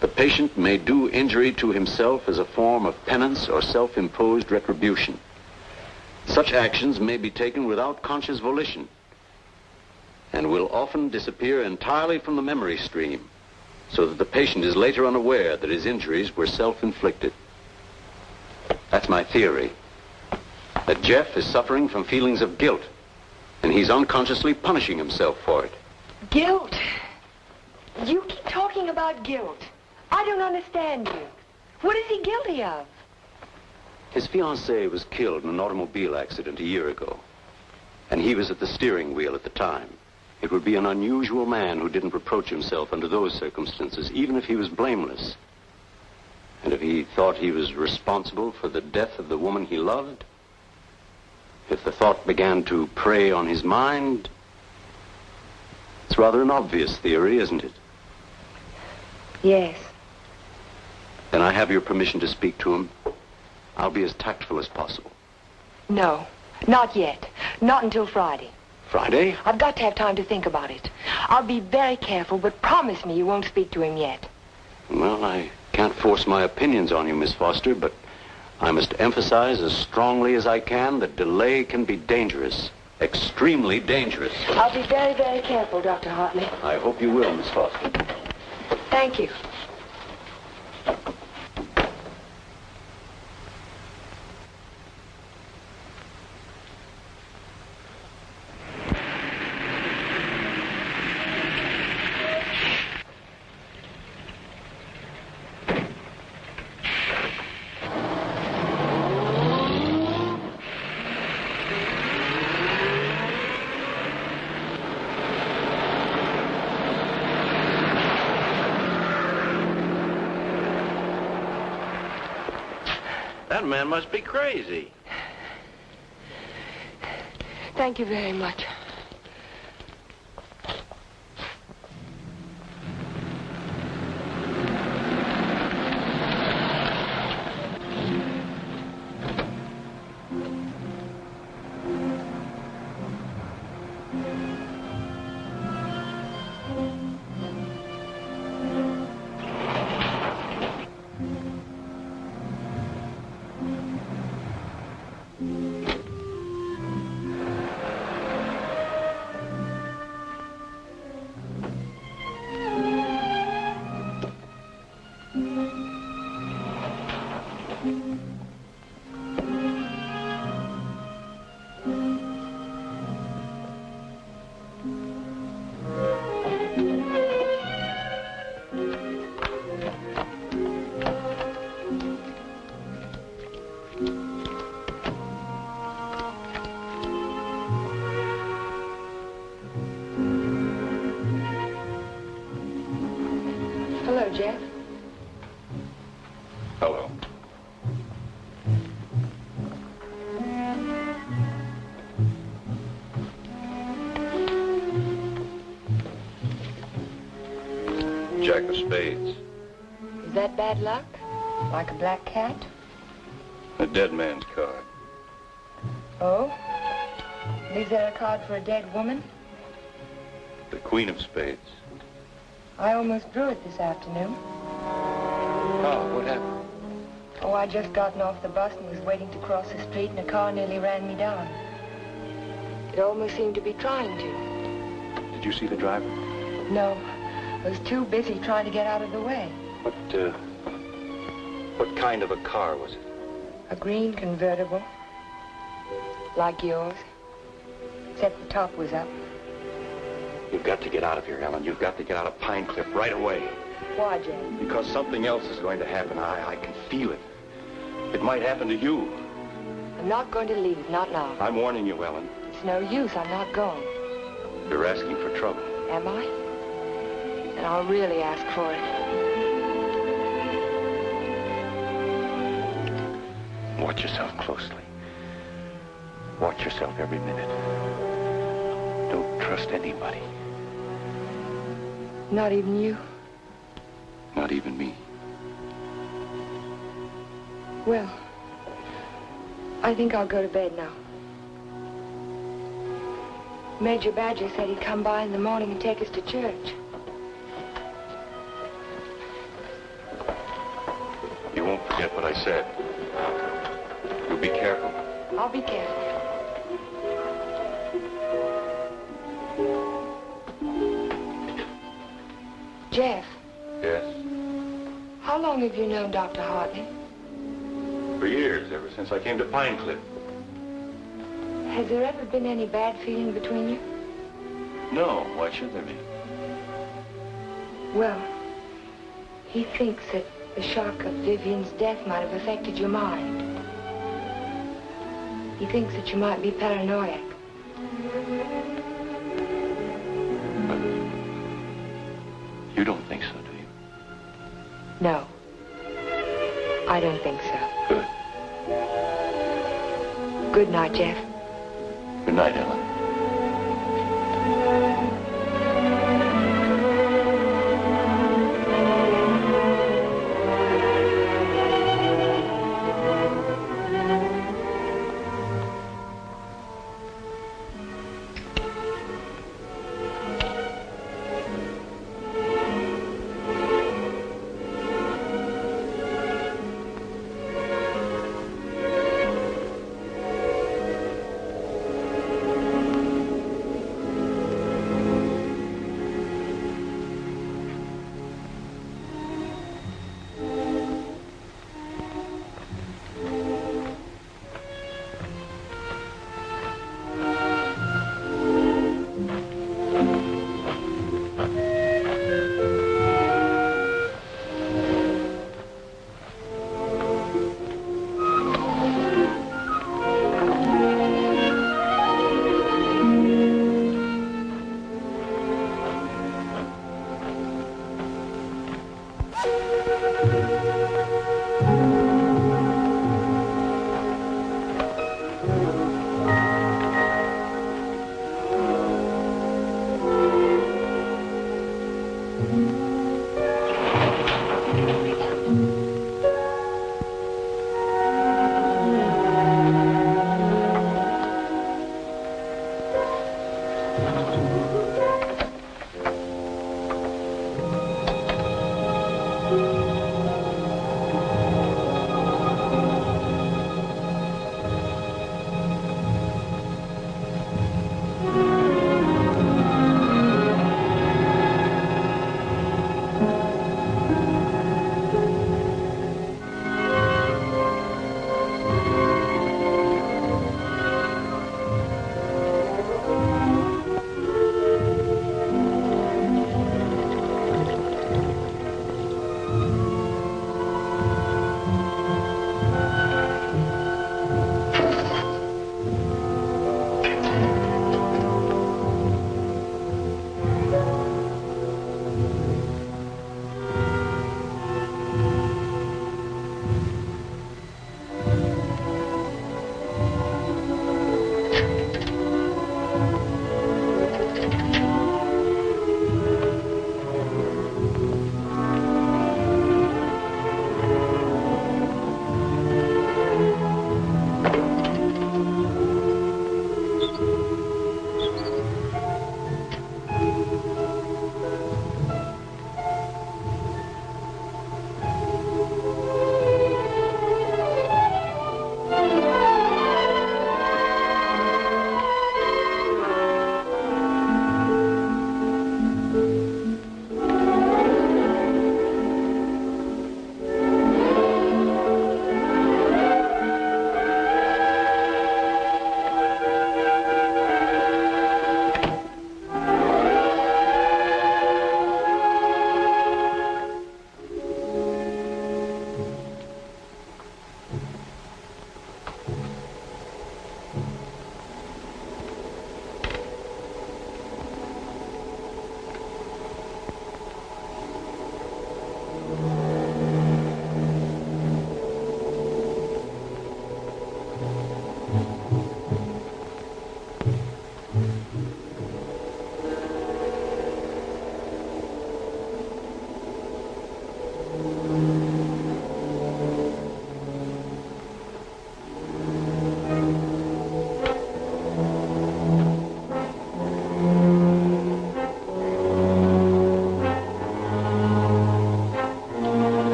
the patient may do injury to himself as a form of penance or self-imposed retribution. Such actions may be taken without conscious volition and will often disappear entirely from the memory stream, so that the patient is later unaware that his injuries were self-inflicted. That's my theory, that Jeff is suffering from feelings of guilt, and he's unconsciously punishing himself for it. Guilt? You keep talking about guilt. I don't understand you. What is he guilty of? His fiancée was killed in an automobile accident a year ago, and he was at the steering wheel at the time. It would be an unusual man who didn't reproach himself under those circumstances, even if he was blameless. And if he thought he was responsible for the death of the woman he loved, if the thought began to prey on his mind, it's rather an obvious theory, isn't it? Yes. Then I have your permission to speak to him. I'll be as tactful as possible. No, not yet. Not until Friday. Friday? I've got to have time to think about it. I'll be very careful, but promise me you won't speak to him yet. Well, I can't force my opinions on you, Miss Foster, but I must emphasize as strongly as I can that delay can be dangerous. Extremely dangerous. I'll be very, very careful, Dr. Hartley. I hope you will, Miss Foster. Thank you. That man must be crazy. Thank you very much. Jack of spades. Is that bad luck? Like a black cat? A dead man's card. Oh? Is there a card for a dead woman? The Queen of Spades. I almost drew it this afternoon. Oh, what happened? Oh, I just gotten off the bus and was waiting to cross the street and a car nearly ran me down. It almost seemed to be trying to. Did you see the driver? No. I was too busy trying to get out of the way. What kind of a car was it? A green convertible. Like yours. Except the top was up. You've got to get out of here, Ellen. You've got to get out of Pine Cliff right away. Why, Jane? Because something else is going to happen. I can feel it. It might happen to you. I'm not going to leave, not now. I'm warning you, Ellen. It's no use, I'm not going. You're asking for trouble. Am I? And I'll really ask for it. Watch yourself closely. Watch yourself every minute. Don't trust anybody. Not even you? Not even me. Well, I think I'll go to bed now. Major Badger said he'd come by in the morning and take us to church. You won't forget what I said. You'll be careful. I'll be careful. Jeff. Yes? How long have you known Dr. Hartley? For years, ever since I came to Pine Cliff. Has there ever been any bad feeling between you? No, why should there be? Well, he thinks that the shock of Vivian's death might have affected your mind. He thinks that you might be paranoid. You don't think so, do you? No. I don't think so. Good. Good night, Jeff. Good night, Ellen.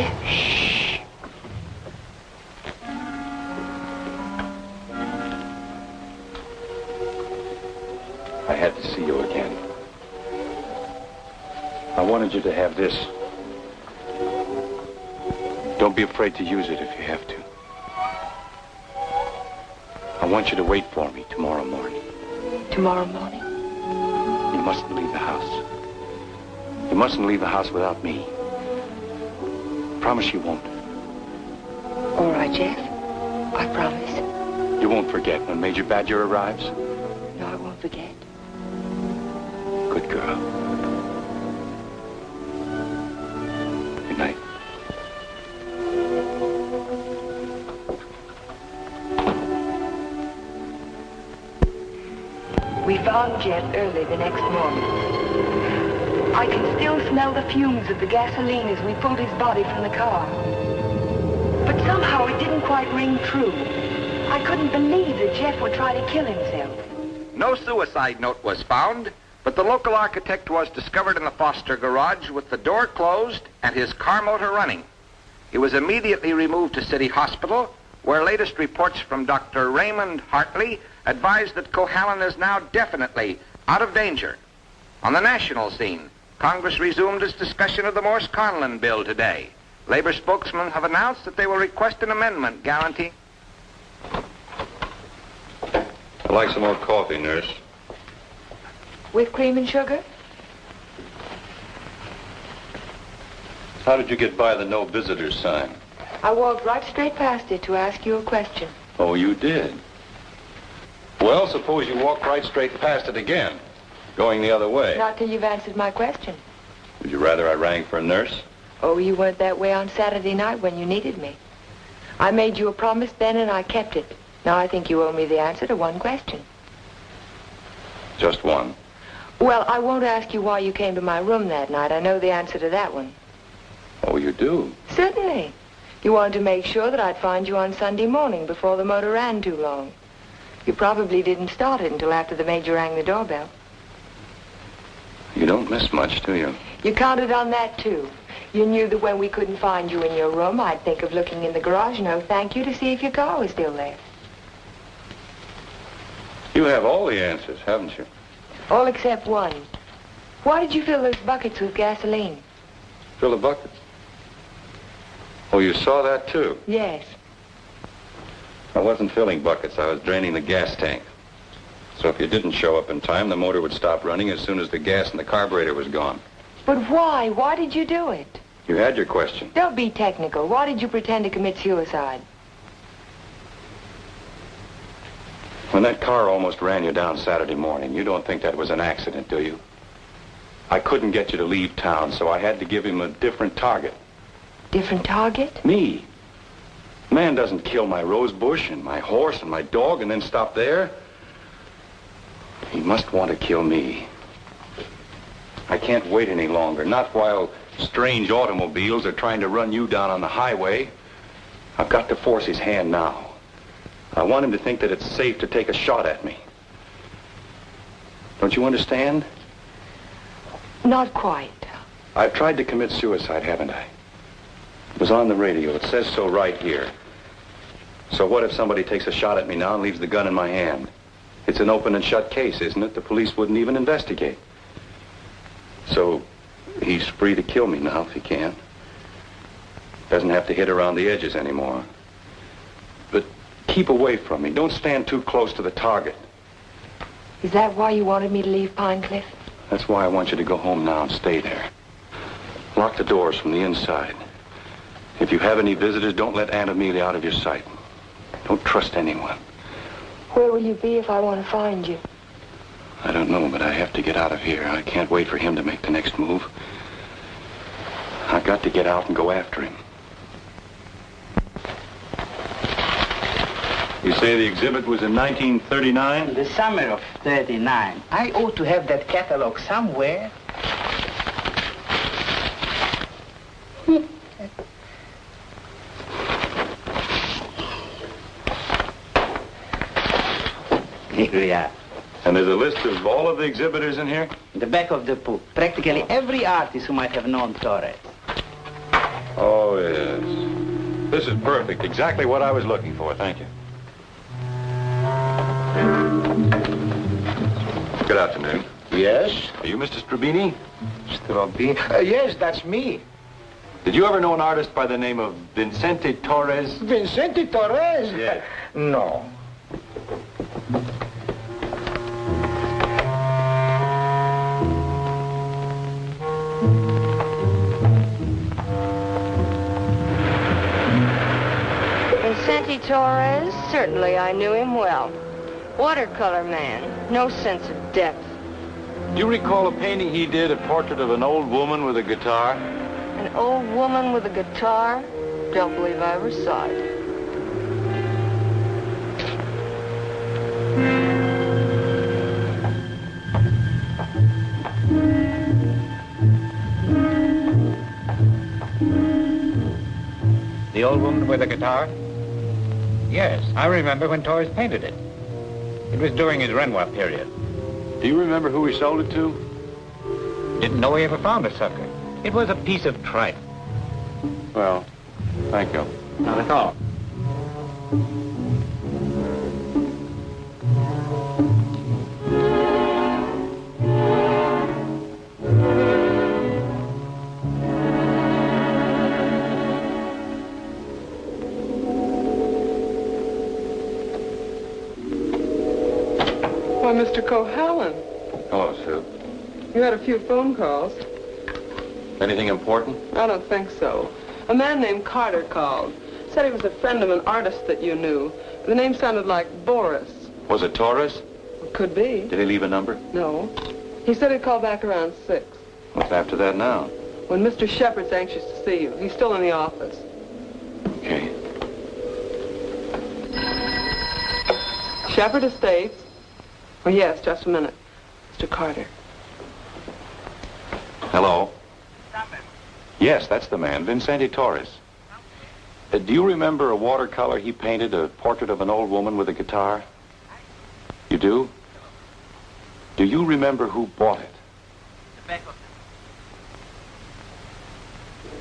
Jeff. Shh. I had to see you again. I wanted you to have this. Don't be afraid to use it if you have to. I want you to wait for me tomorrow morning. Tomorrow morning? You mustn't leave the house. You mustn't leave the house without me. Promise you won't. All right, Jeff. I promise. You won't forget when Major Badger arrives? No, I won't forget. Good girl. Good night. We found Jeff early the next morning. I can still smell the fumes of the gasoline as we pulled his body from the car. But somehow it didn't quite ring true. I couldn't believe that Jeff would try to kill himself. No suicide note was found, but the local architect was discovered in the Foster garage with the door closed and his car motor running. He was immediately removed to City Hospital, where latest reports from Dr. Raymond Hartley advised that Cohalan is now definitely out of danger. On the national scene, Congress resumed its discussion of the Morse-Conlon bill today. Labor spokesmen have announced that they will request an amendment guaranteeing... I'd like some more coffee, nurse. With cream and sugar? How did you get by the no visitors sign? I walked right straight past it to ask you a question. Oh, you did? Well, suppose you walk right straight past it again, going the other way. Not till you've answered my question. Would you rather I rang for a nurse? Oh, you weren't that way on Saturday night when you needed me. I made you a promise then and I kept it. Now I think you owe me the answer to one question. Just one. Well, I won't ask you why you came to my room that night. I know the answer to that one. Oh, you do? Certainly. You wanted to make sure that I'd find you on Sunday morning before the motor ran too long. You probably didn't start it until after the major rang the doorbell. You don't miss much, do you? You counted on that, too. You knew that when we couldn't find you in your room, I'd think of looking in the garage, no thank you, to see if your car was still there. You have all the answers, haven't you? All except one. Why did you fill those buckets with gasoline? Fill the bucket. Oh, you saw that, too? Yes. I wasn't filling buckets. I was draining the gas tank. So if you didn't show up in time, the motor would stop running as soon as the gas in the carburetor was gone. But why? Why did you do it? You had your question. Don't be technical. Why did you pretend to commit suicide? When that car almost ran you down Saturday morning, you don't think that was an accident, do you? I couldn't get you to leave town, so I had to give him a different target. Different target? Me. Man doesn't kill my rose bush and my horse and my dog and then stop there. He must want to kill me. I can't wait any longer, not while strange automobiles are trying to run you down on the highway. I've got to force his hand now. I want him to think that it's safe to take a shot at me. Don't you understand? Not quite. I've tried to commit suicide, haven't I? It was on the radio. It says so right here. So what if somebody takes a shot at me now and leaves the gun in my hand? It's an open and shut case, isn't it? The police wouldn't even investigate. So he's free to kill me now if he can. Doesn't have to hit around the edges anymore. But keep away from me. Don't stand too close to the target. Is that why you wanted me to leave Pine Cliff? That's why I want you to go home now and stay there. Lock the doors from the inside. If you have any visitors, don't let Aunt Amelia out of your sight. Don't trust anyone. Where will you be if I want to find you? I don't know, but I have to get out of here. I can't wait for him to make the next move. I've got to get out and go after him. You say the exhibit was in 1939? The summer of 39. I ought to have that catalog somewhere. Here we are. And there's a list of all of the exhibitors in here? In the back of the book. Practically every artist who might have known Torres. All Oh, yes. This is perfect. Exactly what I was looking for. Thank you. Good afternoon. Yes? Are you Mr. Strabini? Strabini? Yes, that's me. Did you ever know an artist by the name of Vincente Torres? Vincente Torres? Yes. No. Vincente Torres? Certainly I knew him well. Watercolor man. No sense of depth. Do you recall a painting he did, a portrait of an old woman with a guitar? An old woman with a guitar? Don't believe I ever saw it. The old woman with the guitar? Yes, I remember when Torres painted it. It was during his Renoir period. Do you remember who he sold it to? Didn't know he ever found a sucker. It was a piece of tripe. Well, thank you. Not at all. Why, Mr. Cohallen, Hello, Sue. you had a few phone calls. Anything important? I don't think so. A man named Carter called. Said he was a friend of an artist that you knew. The name sounded like Boris. Was it Torres? Could be. Did he leave a number? No. He said he'd call back around 6. What's after that now? When Mr. Shepard's anxious to see you. He's still in the office. Okay. Shepard Estates. Oh, yes, just a minute. Mr. Carter. Hello? Yes, that's the man, Vincente Torres. Do you remember a watercolor he painted, a portrait of an old woman with a guitar? You do? Do you remember who bought it?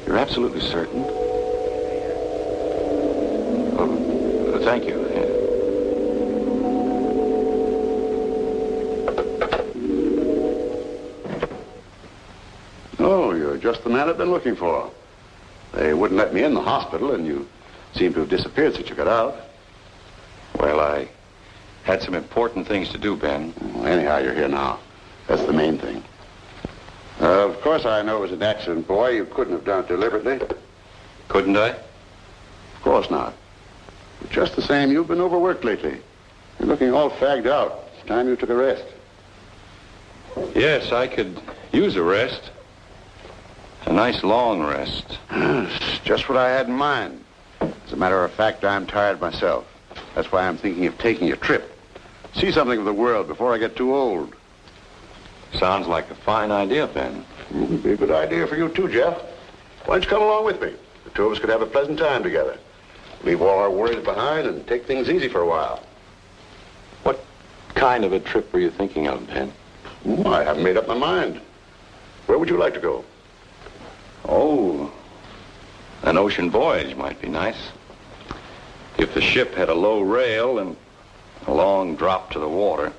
You're absolutely certain? Oh, thank you. Oh, you're just the man I've been looking for. They wouldn't let me in the hospital, and you seem to have disappeared since you got out. Well, I had some important things to do, Ben. Well, anyhow, you're here now. That's the main thing. Of course, I know it was an accident, boy. You couldn't have done it deliberately. Couldn't I? Of course not. But just the same, you've been overworked lately. You're looking all fagged out. It's time you took a rest. Yes, I could use a rest. A nice long rest. It's just what I had in mind. As a matter of fact, I'm tired myself. That's why I'm thinking of taking a trip. See something of the world before I get too old. Sounds like a fine idea, Ben. It would be a good idea for you too, Jeff. Why don't you come along with me? The two of us could have a pleasant time together. Leave all our worries behind and take things easy for a while. What kind of a trip were you thinking of, Ben? Oh, I haven't made up my mind. Where would you like to go? Oh, an ocean voyage might be nice. If the ship had a low rail and a long drop to the water.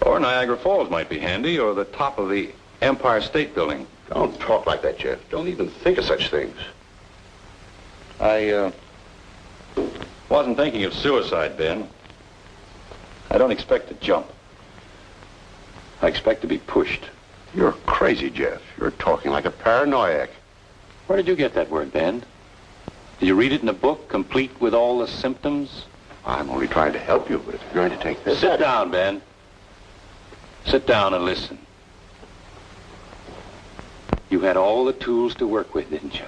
Or Niagara Falls might be handy, or the top of the Empire State Building. Don't talk like that, Jeff. Don't even think of such things. I wasn't thinking of suicide, Ben. I don't expect to jump. I expect to be pushed. You're crazy, Jeff. You're talking like a paranoiac. Where did you get that word, Ben? Did you read it in a book, complete with all the symptoms? I'm only trying to help you, but if you're going to take this... Sit down, Ben. Sit down and listen. You had all the tools to work with, didn't you?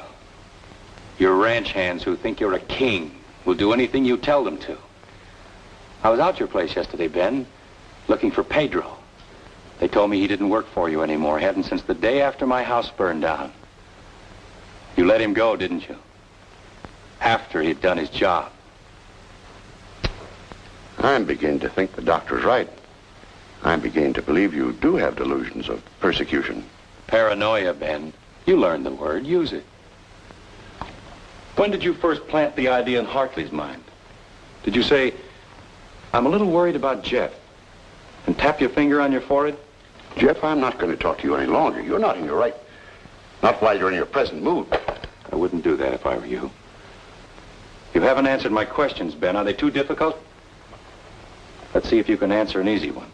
Your ranch hands who think you're a king will do anything you tell them to. I was out your place yesterday, Ben, looking for Pedro. They told me he didn't work for you anymore. Hadn't since the day after my house burned down. You let him go, didn't you? After he'd done his job. I'm beginning to think the doctor's right. I'm beginning to believe you do have delusions of persecution. Paranoia, Ben. You learned the word. Use it. When did you first plant the idea in Hartley's mind? Did you say, I'm a little worried about Jeff, and tap your finger on your forehead? Jeff, I'm not going to talk to you any longer. You're not in your right. Not while you're in your present mood. I wouldn't do that if I were you. You haven't answered my questions, Ben. Are they too difficult? Let's see if you can answer an easy one.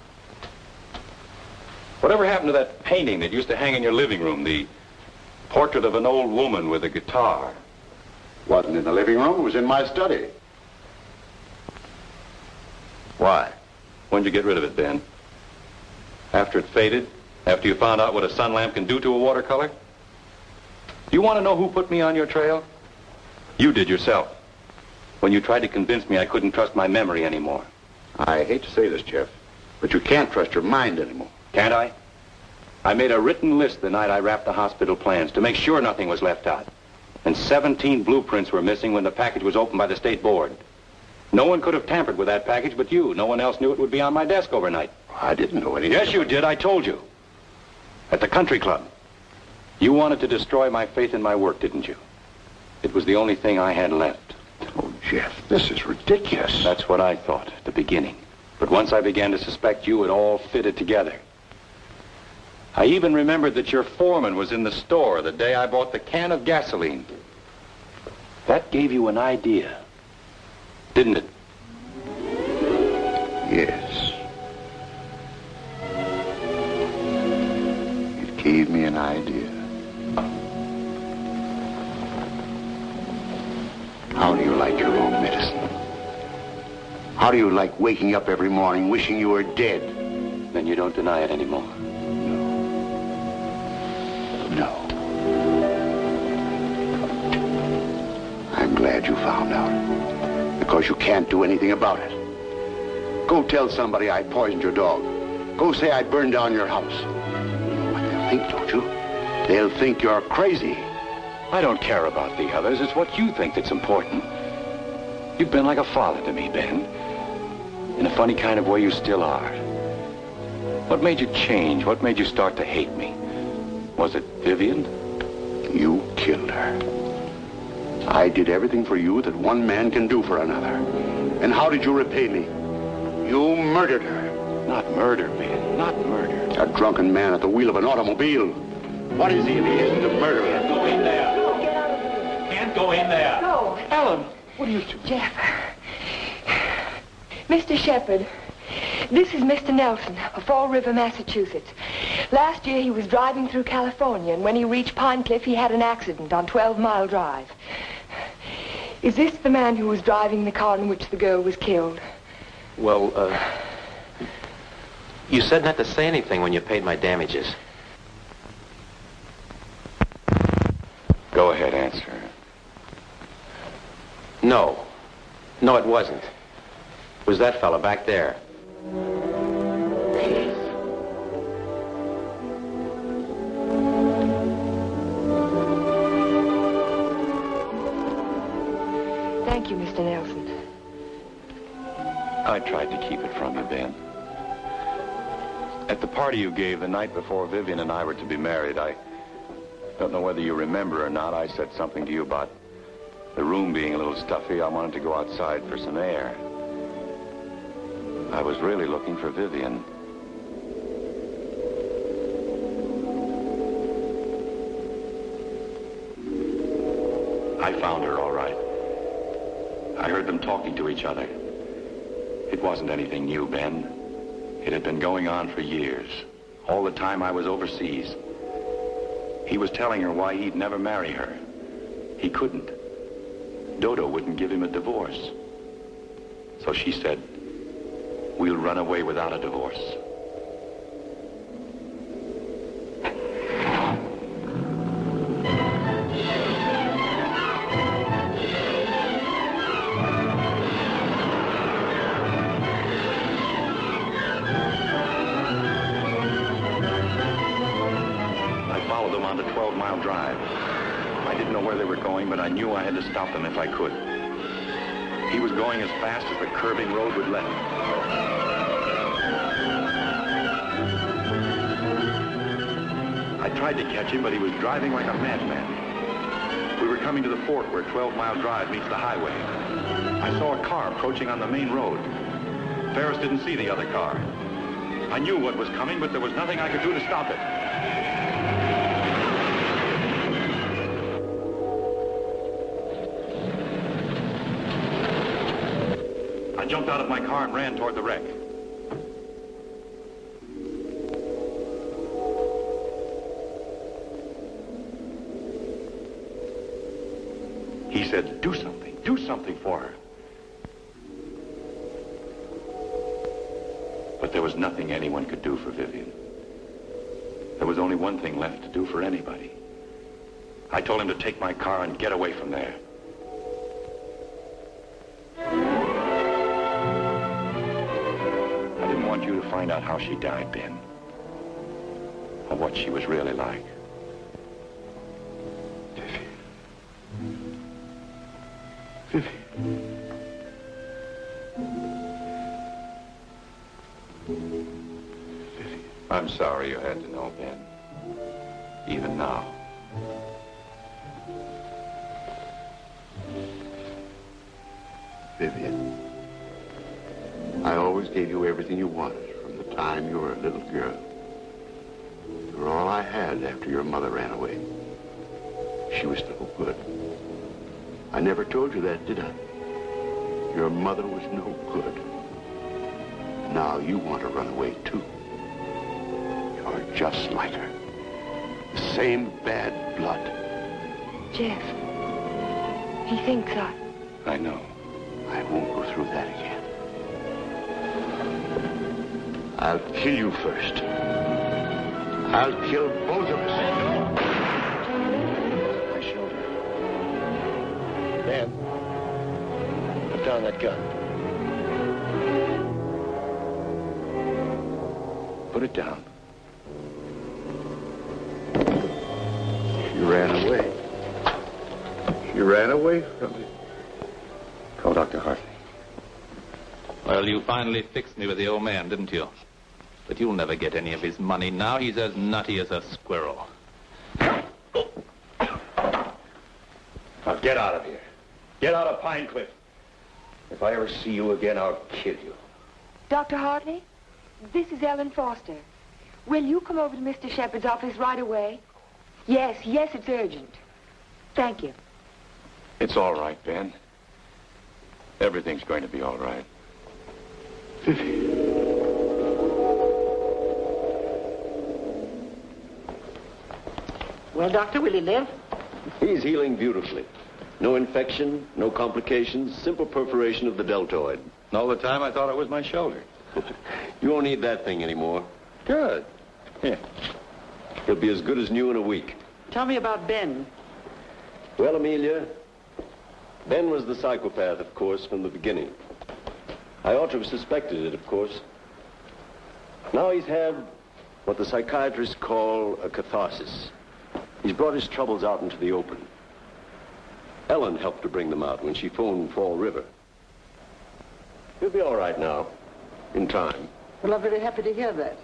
Whatever happened to that painting that used to hang in your living room, the portrait of an old woman with a guitar? Wasn't in the living room, it was in my study. Why? When'd you get rid of it, Ben? After it faded? After you found out what a sun lamp can do to a watercolor? You want to know who put me on your trail? You did yourself. When you tried to convince me I couldn't trust my memory anymore. I hate to say this, Jeff, but you can't trust your mind anymore. Can't I? I made a written list the night I wrapped the hospital plans to make sure nothing was left out. And 17 blueprints were missing when the package was opened by the state board. No one could have tampered with that package but you. No one else knew it would be on my desk overnight. I didn't know anything. Yes, you did. I told you. At the country club. You wanted to destroy my faith in my work, didn't you? It was the only thing I had left. Oh, Jeff, this is ridiculous. That's what I thought at the beginning. But once I began to suspect you, it all fitted together. I even remembered that your foreman was in the store the day I bought the can of gasoline. That gave you an idea, didn't it? Yes. It gave me an idea. How do you like your own medicine? How do you like waking up every morning wishing you were dead? Then you don't deny it anymore. No. I'm glad you found out. Because you can't do anything about it. Go tell somebody I poisoned your dog. Go say I burned down your house. You know what they'll think, don't you? They'll think you're crazy. I don't care about the others. It's what you think that's important. You've been like a father to me, Ben. In a funny kind of way, you still are. What made you change? What made you start to hate me? Was it Vivian? You killed her. I did everything for you that one man can do for another. And how did you repay me? You murdered her. Not murder, Ben. Not murder. A drunken man at the wheel of an automobile. What is he if he isn't a murderer? Can't go in there. Can't go in there. No. Ellen, what are you doing? Jeff. Mr. Shepherd, this is Mr. Nelson of Fall River, Massachusetts. Last year he was driving through California, and when he reached Pine Cliff, he had an accident on 12 Mile Drive. Is this the man who was driving the car in which the girl was killed? Well, you said not to say anything when you paid my damages. Go ahead, answer. No. No, it wasn't. It was that fella back there. Thank you, Mr. Nelson. I tried to keep it from you, Ben. At the party you gave the night before Vivian and I were to be married, I don't know whether you remember or not, I said something to you about the room being a little stuffy. I wanted to go outside for some air. I was really looking for Vivian. I found her, all right. I heard them talking to each other. It wasn't anything new, Ben. It had been going on for years. All the time I was overseas. He was telling her why he'd never marry her. He couldn't. Dodo wouldn't give him a divorce. So she said, we'll run away without a divorce. I followed them on the 12 Mile Drive. I didn't know where they were going, but I knew I had to stop them if I could. He was going as fast as the curving road would let him. I tried to catch him, but he was driving like a madman. We were coming to the fort where 12 Mile Drive meets the highway. I saw a car approaching on the main road. Ferris didn't see the other car. I knew what was coming, but there was nothing I could do to stop it. I jumped out of my car and ran toward the wreck. He said, do something for her. But there was nothing anyone could do for Vivian. There was only one thing left to do for anybody. I told him to take my car and get away from there. I didn't want you to find out how she died, Ben. Or what she was really like. I'm sorry you had to know, Ben. Even now. Vivian, I always gave you everything you wanted from the time you were a little girl. You were all I had after your mother ran away. She was no good. I never told you that, did I? Your mother was no good. Now you want to run away, too. You're just like her. The same bad blood. Jeff, he thinks I know. I won't go through that again. I'll kill you first. I'll kill both of us. My shoulder. Ben, put down that gun. Put it down. She ran away. She ran away from me. Call Dr. Hartley. Well, you finally fixed me with the old man, didn't you? But you'll never get any of his money now. He's as nutty as a squirrel. Now get out of here. Get out of Pine Cliff. If I ever see you again, I'll kill you. Dr. Hartley, this is Ellen Foster. Will you come over to Mr. Shepard's office right away? Yes, it's urgent. Thank you. It's all right, Ben. Everything's going to be all right. Well, Doctor, will he live? He's healing beautifully. No infection, no complications, simple perforation of the deltoid. And all the time I thought it was my shoulder. You won't need that thing anymore. Good. Yeah. He'll be as good as new in a week. Tell me about Ben. Well, Amelia, Ben was the psychopath, of course, from the beginning. I ought to have suspected it, of course. Now he's had what the psychiatrists call a catharsis. He's brought his troubles out into the open. Ellen helped to bring them out when she phoned Fall River. He'll be all right now, in time. Well, I'm very happy to hear that.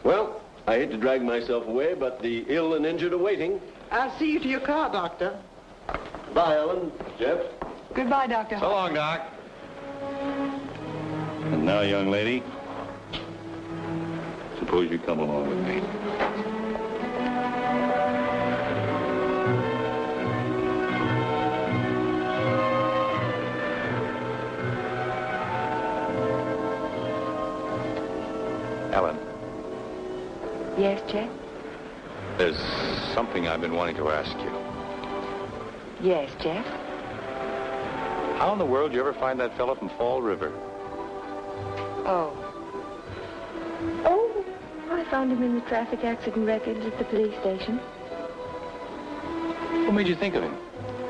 Well, I hate to drag myself away, but the ill and injured are waiting. I'll see you to your car, Doctor. Bye, Ellen. Jeff? Goodbye, Dr. So long, Doc. And now, young lady, suppose you come along with me. Ellen. Yes, Jeff? There's something I've been wanting to ask you. Yes, Jeff? How in the world did you ever find that fellow from Fall River? Oh, I found him in the traffic accident records at the police station. What made you think of him?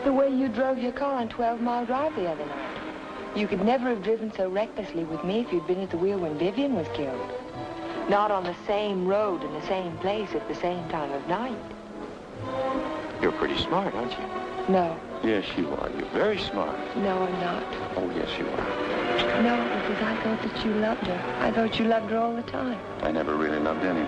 The way you drove your car on 12 Mile Drive the other night. You could never have driven so recklessly with me if you'd been at the wheel when Vivian was killed. Not on the same road in the same place at the same time of night. You're pretty smart, aren't you? No. Yes, you are. You're very smart. No, I'm not. Oh, yes, you are. No, because I thought that you loved her. I thought you loved her all the time. I never really loved anyone.